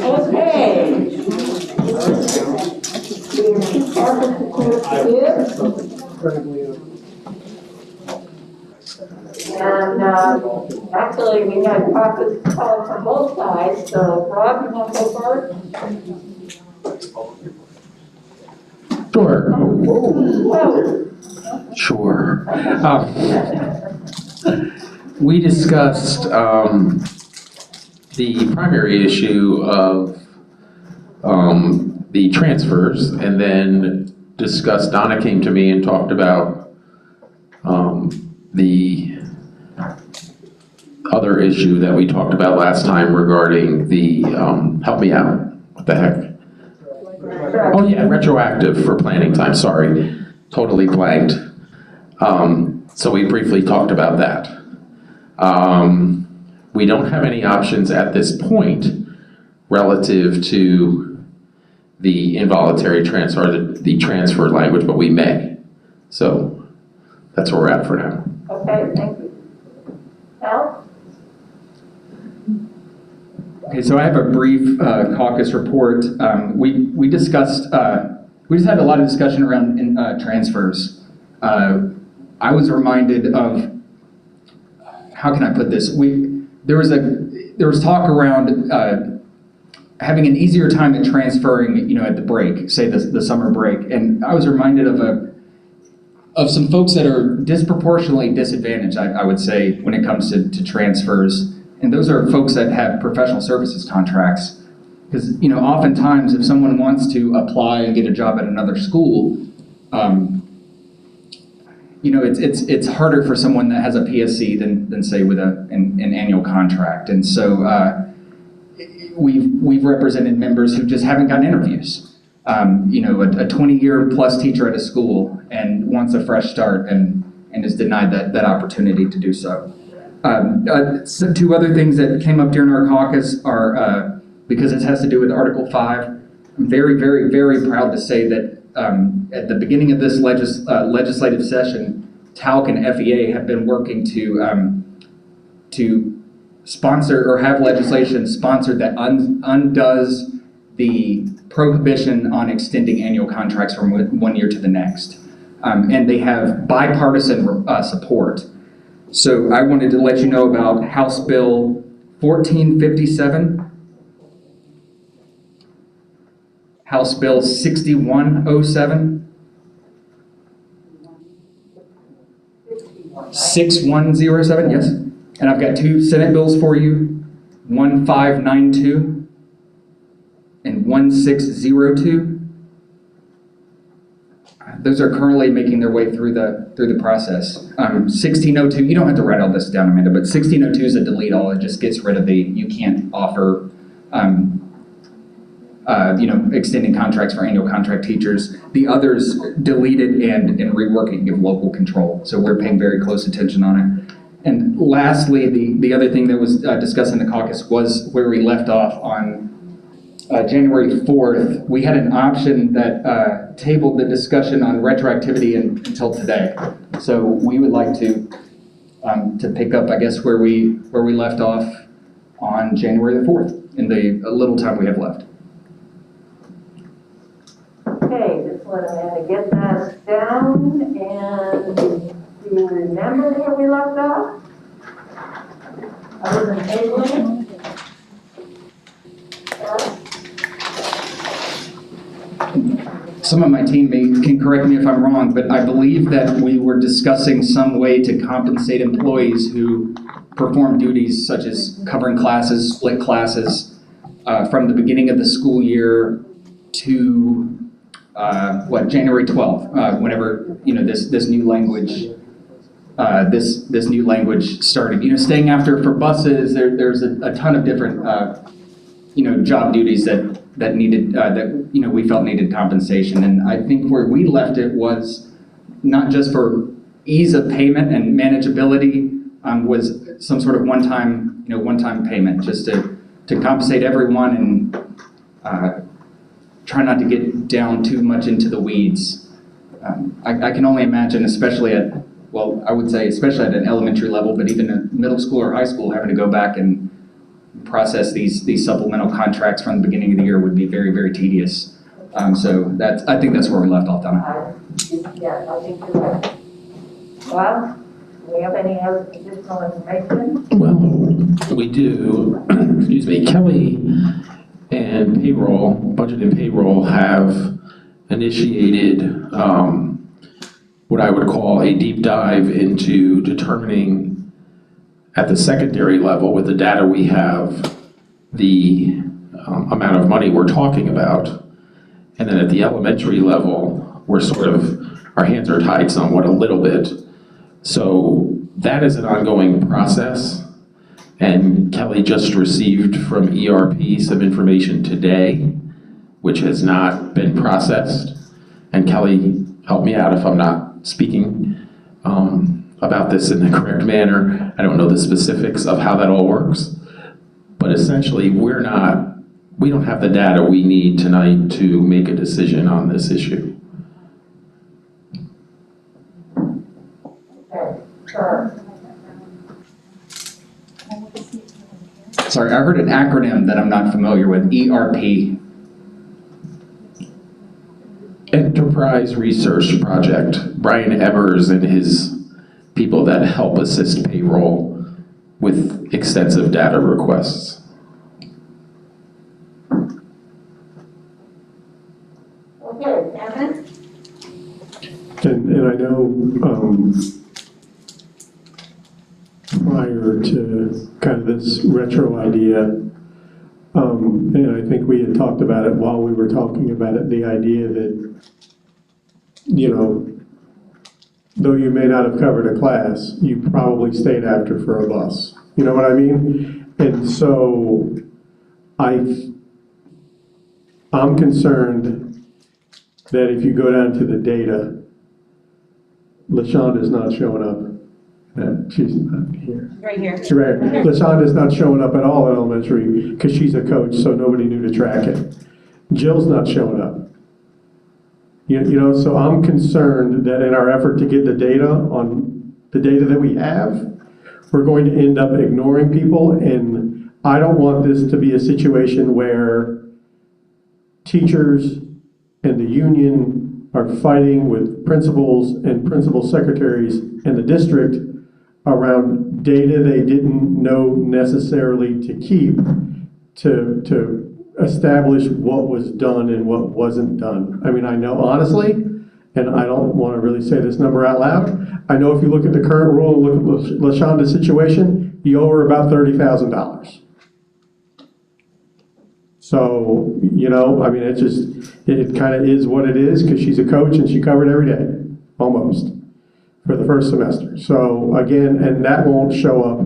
Okay. We have two caucus reports here. And actually, we had caucus calls from both sides, so Rob, you want to go first? Sure. Whoa. Sure. We discussed the primary issue of the transfers, and then discussed, Donna came to me and talked about the other issue that we talked about last time regarding the, help me out, what the heck? Oh yeah, retroactive for planning time, sorry, totally blanked. So we briefly talked about that. We don't have any options at this point relative to the involuntary transfer, the transfer language, but we may. So that's where we're at for now. Okay, thank you. Al? Okay, so I have a brief caucus report. We discussed, we just had a lot of discussion around transfers. I was reminded of, how can I put this? There was talk around having an easier time at transferring, at the break, say the summer break, and I was reminded of some folks that are disproportionately disadvantaged, I would say, when it comes to transfers. And those are folks that have professional services contracts. Because, oftentimes if someone wants to apply and get a job at another school, it's harder for someone that has a PSC than say with an annual contract. And so we've represented members who just haven't gotten interviews. A 20-year plus teacher at a school and wants a fresh start and is denied that opportunity to do so. So two other things that came up during our caucus are, because it has to do with Article 5, I'm very, very, very proud to say that at the beginning of this legislative session, Talc and FEA have been working to sponsor or have legislation sponsored that undoes the prohibition on extending annual contracts from 1 year to the next. And they have bipartisan support. So I wanted to let you know about House Bill 1457, House Bill 6107, 6107, yes. And I've got two Senate bills for you, 1592 and 1602. Those are currently making their way through the process. 1602, you don't have to write all this down, Amanda, but 1602 is a delete all. It just gets rid of you can't offer, extending contracts for annual contract teachers. The others delete it and rework it and give local control. So we're paying very close attention on it. And lastly, the other thing that was discussed in the caucus was where we left off on January 4th. We had an option that tabled the discussion on retroactivity until today. So we would like to pick up, I guess, where we left off on January the 4th in the little time we have left. Okay, just let Amanda get that down, and do you remember where we left off? Other than tabling? Some of my team can correct me if I'm wrong, but I believe that we were discussing some way to compensate employees who perform duties such as covering classes, split classes, from the beginning of the school year to January 12th, whenever this new language this new language started. Staying after for buses, there's a ton of different job duties that needed we felt needed compensation. And I think where we left it was not just for ease of payment and manageability, was some sort of one-time payment just to compensate everyone and try not to get down too much into the weeds. I can only imagine, especially at an elementary level, but even at middle school or high school, having to go back and process these supplemental contracts from the beginning of the year would be very, very tedious. So I think that's where we left off, Donna. Yes, I think you're right. Bob, do we have any other additional information? Well, we do. Excuse me. Kelly and payroll, budget and payroll have initiated what I would call a deep dive into determining at the secondary level with the data we have the amount of money we're talking about. And then at the elementary level, we're sort of, our hands are tied somewhat a little bit. So that is an ongoing process. And Kelly just received from ERP some information today, which has not been processed. And Kelly, help me out if I'm not speaking about this in the correct manner. I don't know the specifics of how that all works. But essentially, we don't have the data we need tonight to make a decision on this issue. Okay, sure. Sorry, I heard an acronym that I'm not familiar with, ERP. Enterprise Research Project. Brian Evers and his people that help assist payroll with extensive data requests. Okay, Kevin? And I know prior to kind of this retro idea, and I think we had talked about it while we were talking about it, the idea that, you know, though you may not have covered a class, you probably stayed after for a bus. You know what I mean? And so I'm concerned that if you go down to the data, LaShonda's not showing up. She's not here. Right here. She's right here. LaShonda's not showing up at all in elementary because she's a coach, so nobody knew to track it. Jill's not showing up. You know, so I'm concerned that in our effort to get the data on the data that we have, we're going to end up ignoring people, and I don't want this to be a situation where teachers and the union are fighting with principals and principal secretaries in the district around data they didn't know necessarily to keep to establish what was done and what wasn't done. I mean, I know honestly, and I don't want to really say this number out loud, I know if you look at the current rule and look at LaShonda's situation, you owe her about $30,000. So, you know, I mean, it kind of is what it is because she's a coach and she covered every day, almost, for the first semester. So again, and that won't show up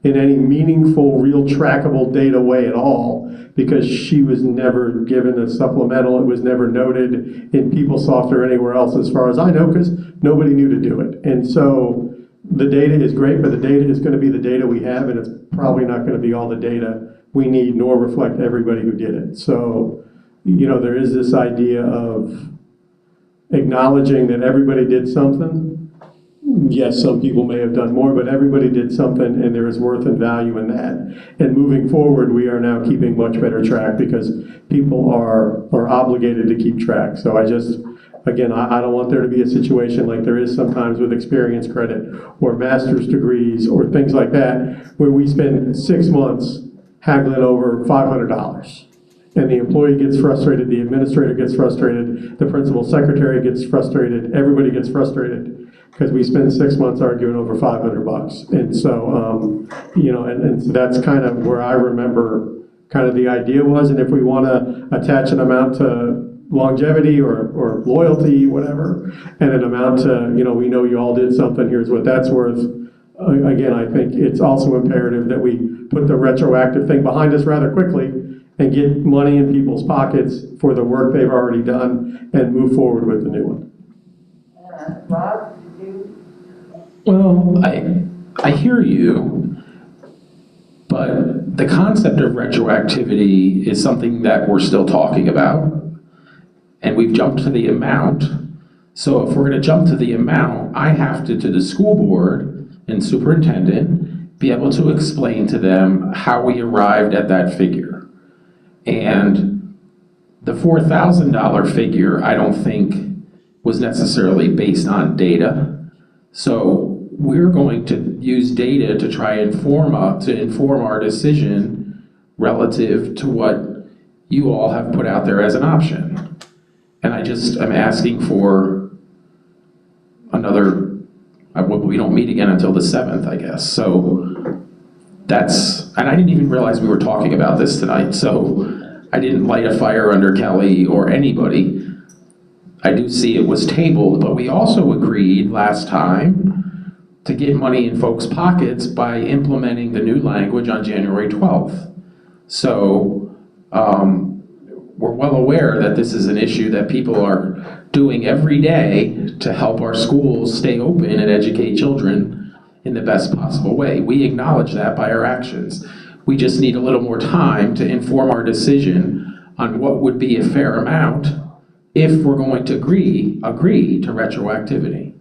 in any meaningful, real trackable data way at all because she was never given a supplemental. It was never noted in PeopleSoft or anywhere else as far as I know because nobody knew to do it. And so the data is great, but the data is going to be the data we have, and it's probably not going to be all the data we need nor reflect everybody who did it. So, you know, there is this idea of acknowledging that everybody did something. Yes, some people may have done more, but everybody did something and there is worth and value in that. And moving forward, we are now keeping much better track because people are obligated to keep track. So I don't want there to be a situation like there is sometimes with experience credit or master's degrees or things like that, where we spend 6 months haggling over $500. And the employee gets frustrated, the administrator gets frustrated, the principal secretary gets frustrated, everybody gets frustrated because we spend 6 months arguing over $500. And so, you know, and so that's kind of where I remember kind of the idea was. And if we want to attach an amount to longevity or loyalty, whatever, and an amount to, you know, we know you all did something, here's what that's worth. Again, I think it's also imperative that we put the retroactive thing behind us rather quickly and get money in people's pockets for the work they've already done and move forward with the new one. Rob, did you? Well, I hear you, but the concept of retroactivity is something that we're still talking about, and we've jumped to the amount. So if we're going to jump to the amount, I have to the school board and superintendent, be able to explain to them how we arrived at that figure. And the $4,000 figure, I don't think was necessarily based on data. So we're going to use data to try and inform our decision relative to what you all have put out there as an option. And I'm asking for another, we don't meet again until the 7th, I guess. So and I didn't even realize we were talking about this tonight. So I didn't light a fire under Kelly or anybody. I do see it was tabled, but we also agreed last time to get money in folks' pockets by implementing the new language on January 12th. So we're well aware that this is an issue that people are doing every day to help our schools stay open and educate children in the best possible way. We acknowledge that by our actions. We just need a little more time to inform our decision on what would be a fair amount if we're going to agree to retroactivity.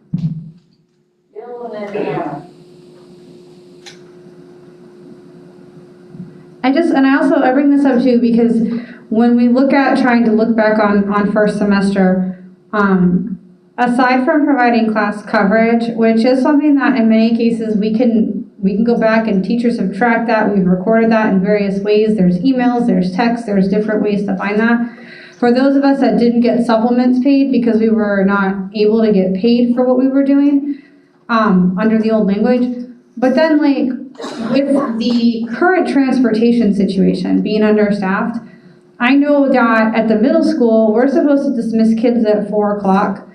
I bring this up too because when we look at trying to look back on first semester, aside from providing class coverage, which is something that in many cases we can go back and teachers have tracked that, we've recorded that in various ways. There's emails, there's texts, there's different ways to find that. For those of us that didn't get supplements paid because we were not able to get paid for what we were doing under the old language. But then with the current transportation situation being understaffed, I know that at the middle school, we're supposed to dismiss kids at 4 o'clock.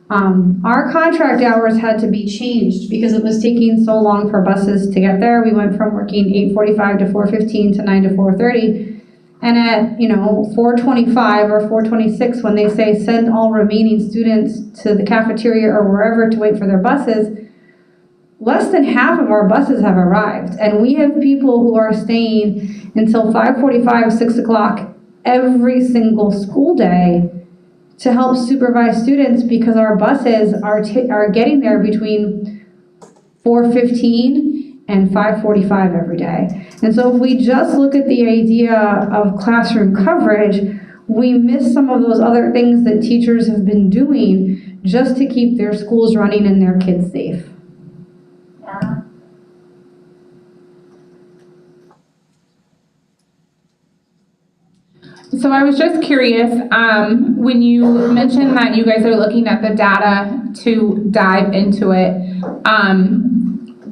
Our contract hours had to be changed because it was taking so long for buses to get there. We went from working 8:45 to 4:15 to 9 to 4:30. And at 4:25 or 4:26, when they say send all remaining students to the cafeteria or wherever to wait for their buses, less than half of our buses have arrived. And we have people who are staying until 5:45, 6 o'clock every single school day to help supervise students because our buses are getting there between 4:15 and 5:45 every day. And so if we just look at the idea of classroom coverage, we miss some of those other things that teachers have been doing just to keep their schools running and their kids safe. So I was just curious, when you mentioned that you guys are looking at the data to dive into it,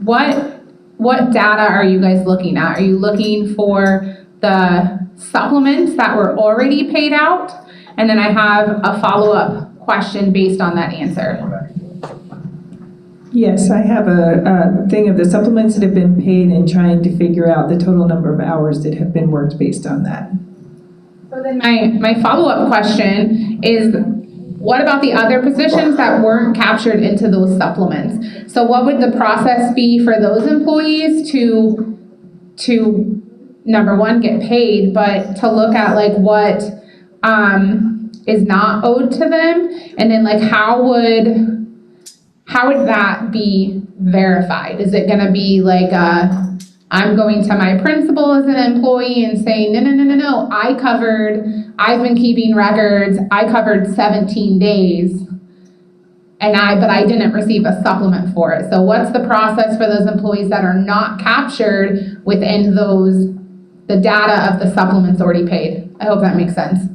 what data are you guys looking at? Are you looking for the supplements that were already paid out? And then I have a follow-up question based on that answer. Yes, I have a thing of the supplements that have been paid and trying to figure out the total number of hours that have been worked based on that. So then my follow-up question is, what about the other positions that weren't captured into those supplements? So what would the process be for those employees to number one, get paid, but to look at what is not owed to them? And then how would that be verified? Is it gonna be I'm going to my principal as an employee and saying, no, I've been keeping records, I covered 17 days, but I didn't receive a supplement for it. So what's the process for those employees that are not captured within the data of the supplements already paid? I hope that makes sense.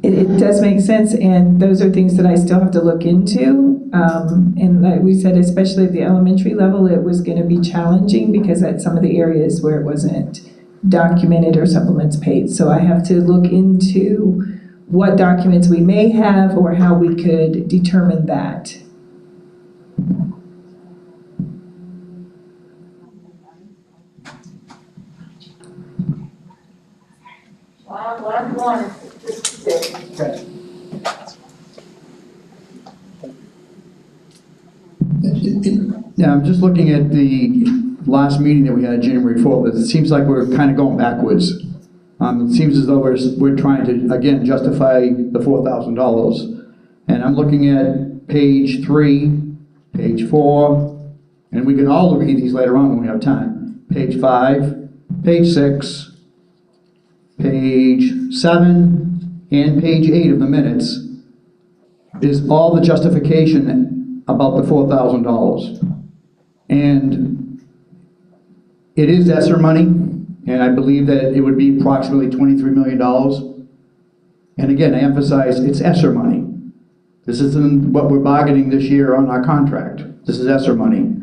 It does make sense, and those are things that I still have to look into. And like we said, especially at the elementary level, it was going to be challenging because at some of the areas where it wasn't documented or supplements paid. So I have to look into what documents we may have or how we could determine that. Last one. Okay. Yeah, I'm just looking at the last meeting that we had January 4th. It seems like we're kind of going backwards. It seems as though we're trying to, again, justify the $4,000. And I'm looking at page 3, page 4, And we can all read these later on when we have time. Page 5, page 6, page 7, and page 8 of the minutes is all the justification about the $4,000. And it is ESSER money, and I believe that it would be approximately $23 million. And again, I emphasize, it's ESSER money. This isn't what we're bargaining this year on our contract. This is ESSER money.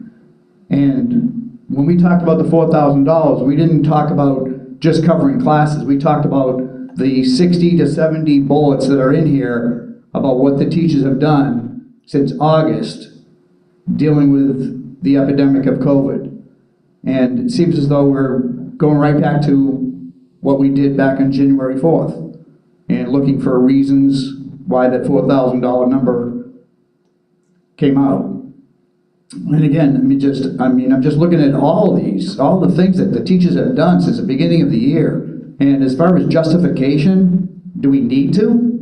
And when we talked about the $4,000, we didn't talk about just covering classes. We talked about the 60 to 70 bullets that are in here about what the teachers have done since August dealing with the epidemic of COVID. And it seems as though we're going right back to what we did back on January 4th and looking for reasons why that $4,000 number came out. And again, I'm just looking at all the things that the teachers have done since the beginning of the year. And as far as justification, do we need to?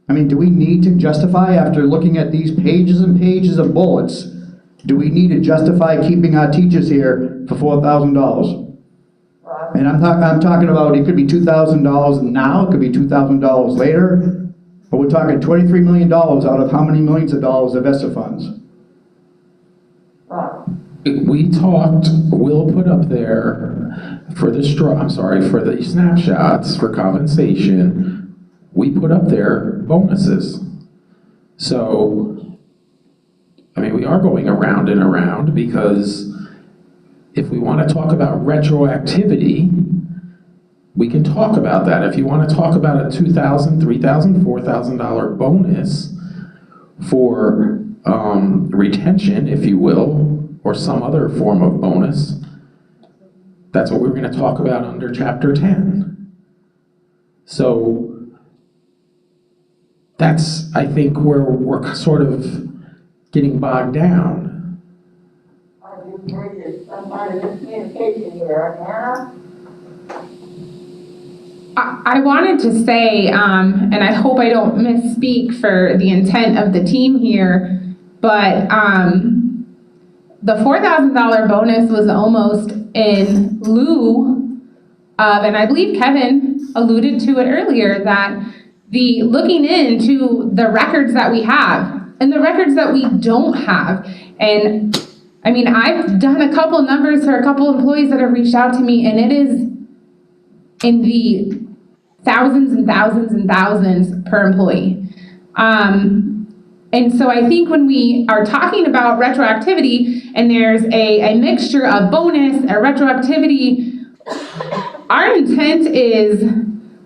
Do we need to justify, after looking at these pages and pages of bullets, do we need to justify keeping our teachers here for $4,000? And I'm talking about, it could be $2,000 now, it could be $2,000 later, but we're talking $23 million out of how many millions of dollars of ESSER funds? We talked, we'll put up there for the for the snapshots for compensation, we put up there bonuses. So, we are going around and around, because if we want to talk about retroactivity, we can talk about that. If you want to talk about a $2,000, $3,000, $4,000 bonus for retention, if you will, or some other form of bonus, that's what we're going to talk about under Chapter 10. So that's, I think, where we're sort of getting bogged down. There's some kind of miscommunication here. Anna? I wanted to say, and I hope I don't misspeak for the intent of the team here, but the $4,000 bonus was almost in lieu of, and I believe Kevin alluded to it earlier, that the looking into the records that we have and the records that we don't have. And I've done a couple numbers for a couple employees that have reached out to me, and it is in the thousands and thousands and thousands per employee. And so I think when we are talking about retroactivity and there's a mixture of bonus and retroactivity, our intent is,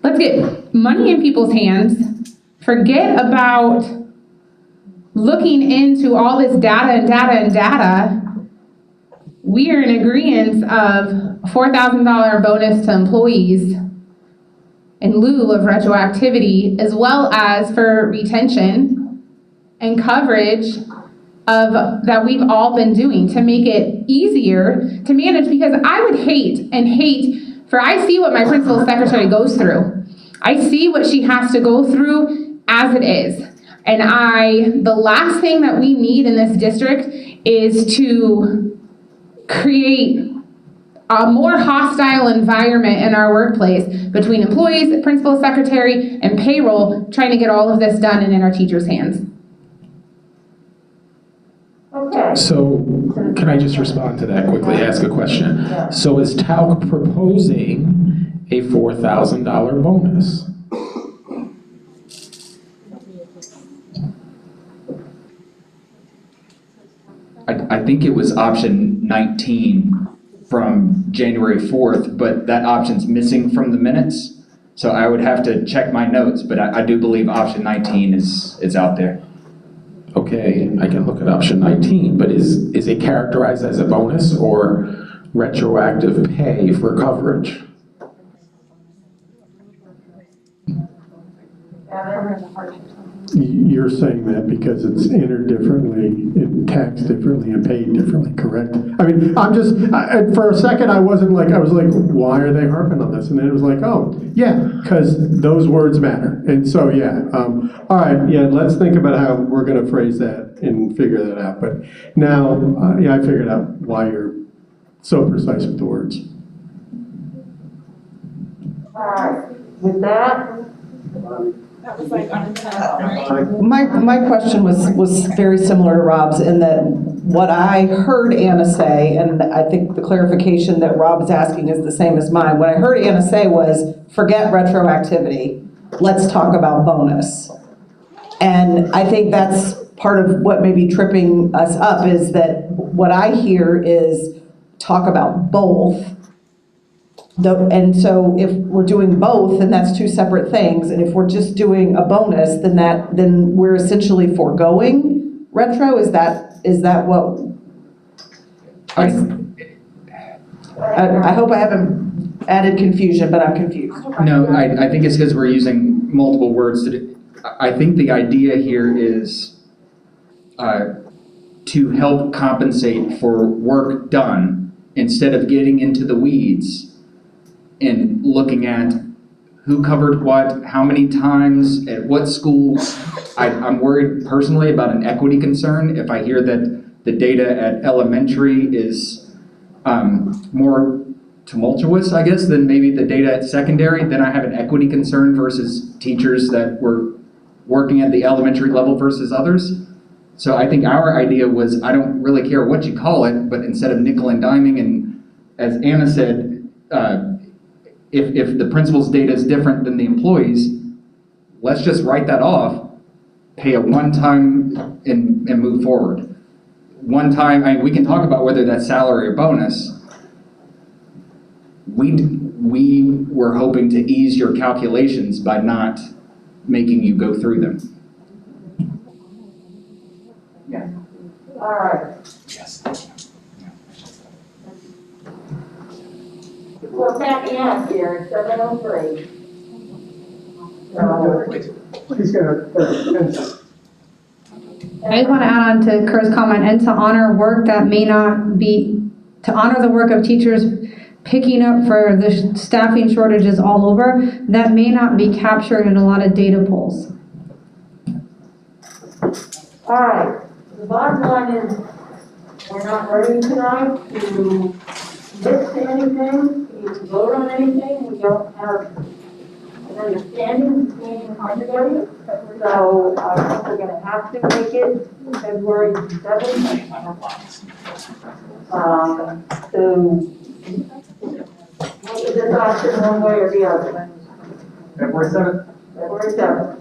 let's get money in people's hands, forget about looking into all this data and data and data. We are in agreement of $4,000 bonus to employees in lieu of retroactivity, as well as for retention and coverage of that we've all been doing to make it easier to manage. Because I would hate, I see what my principal secretary goes through. I see what she has to go through as it is. And the last thing that we need in this district is to create a more hostile environment in our workplace between employees, principal secretary, and payroll, trying to get all of this done and in our teachers' hands. Okay. So, can I just respond to that quickly, ask a question? Yeah. So is Talc proposing a $4,000 bonus? I think it was option 19 from January 4th, but that option's missing from the minutes. So I would have to check my notes, but I do believe option 19 is out there. Okay, I can look at option 19, but is it characterized as a bonus or retroactive pay for coverage? You're saying that because it's entered differently, and taxed differently, and paid differently, correct? I mean, for a second, I was like, why are they harping on this? And then it was like, oh, yeah, because those words matter. And so, yeah, all right, yeah, let's think about how we're going to phrase that and figure that out. But now, yeah, I figured out why you're so precise with the words. All right, with that, My question was very similar to Rob's in that what I heard Anna say, and I think the clarification that Rob's asking is the same as mine. What I heard Anna say was, forget retroactivity, let's talk about bonus. And I think that's part of what may be tripping us up, is that what I hear is talk about both. And so if we're doing both, then that's two separate things. And if we're just doing a bonus, then we're essentially foregoing retro. Is that what? I hope I haven't added confusion, but I'm confused. No, I think it's because we're using multiple words. I think the idea here is to help compensate for work done instead of getting into the weeds and looking at who covered what, how many times, at what schools. I'm worried personally about an equity concern. If I hear that the data at elementary is more tumultuous, I guess, than maybe the data at secondary, then I have an equity concern versus teachers that were working at the elementary level versus others. So I think our idea was, I don't really care what you call it, but instead of nickel and diming, and as Anna said, if the principal's data is different than the employees, let's just write that off, pay a one-time and move forward. One time, we can talk about whether that's salary or bonus. We were hoping to ease your calculations by not making you go through them. yeah. All right. Well, Kathy asked here, it's 7:03. Please go ahead. I just want to add on to Kurt's comment, and to honor work that may not be, to honor the work of teachers picking up for the staffing shortages all over, that may not be captured in a lot of data pulls. All right, the bottom line is, we're not ready tonight to list anything, to vote on anything. We don't have an understanding between everybody. So I think we're gonna have to make it February 7th. So, what is this option, one way or the other? February 7th. February 7th.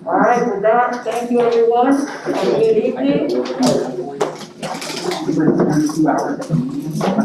All right, with that, thank you everyone. Have a good evening.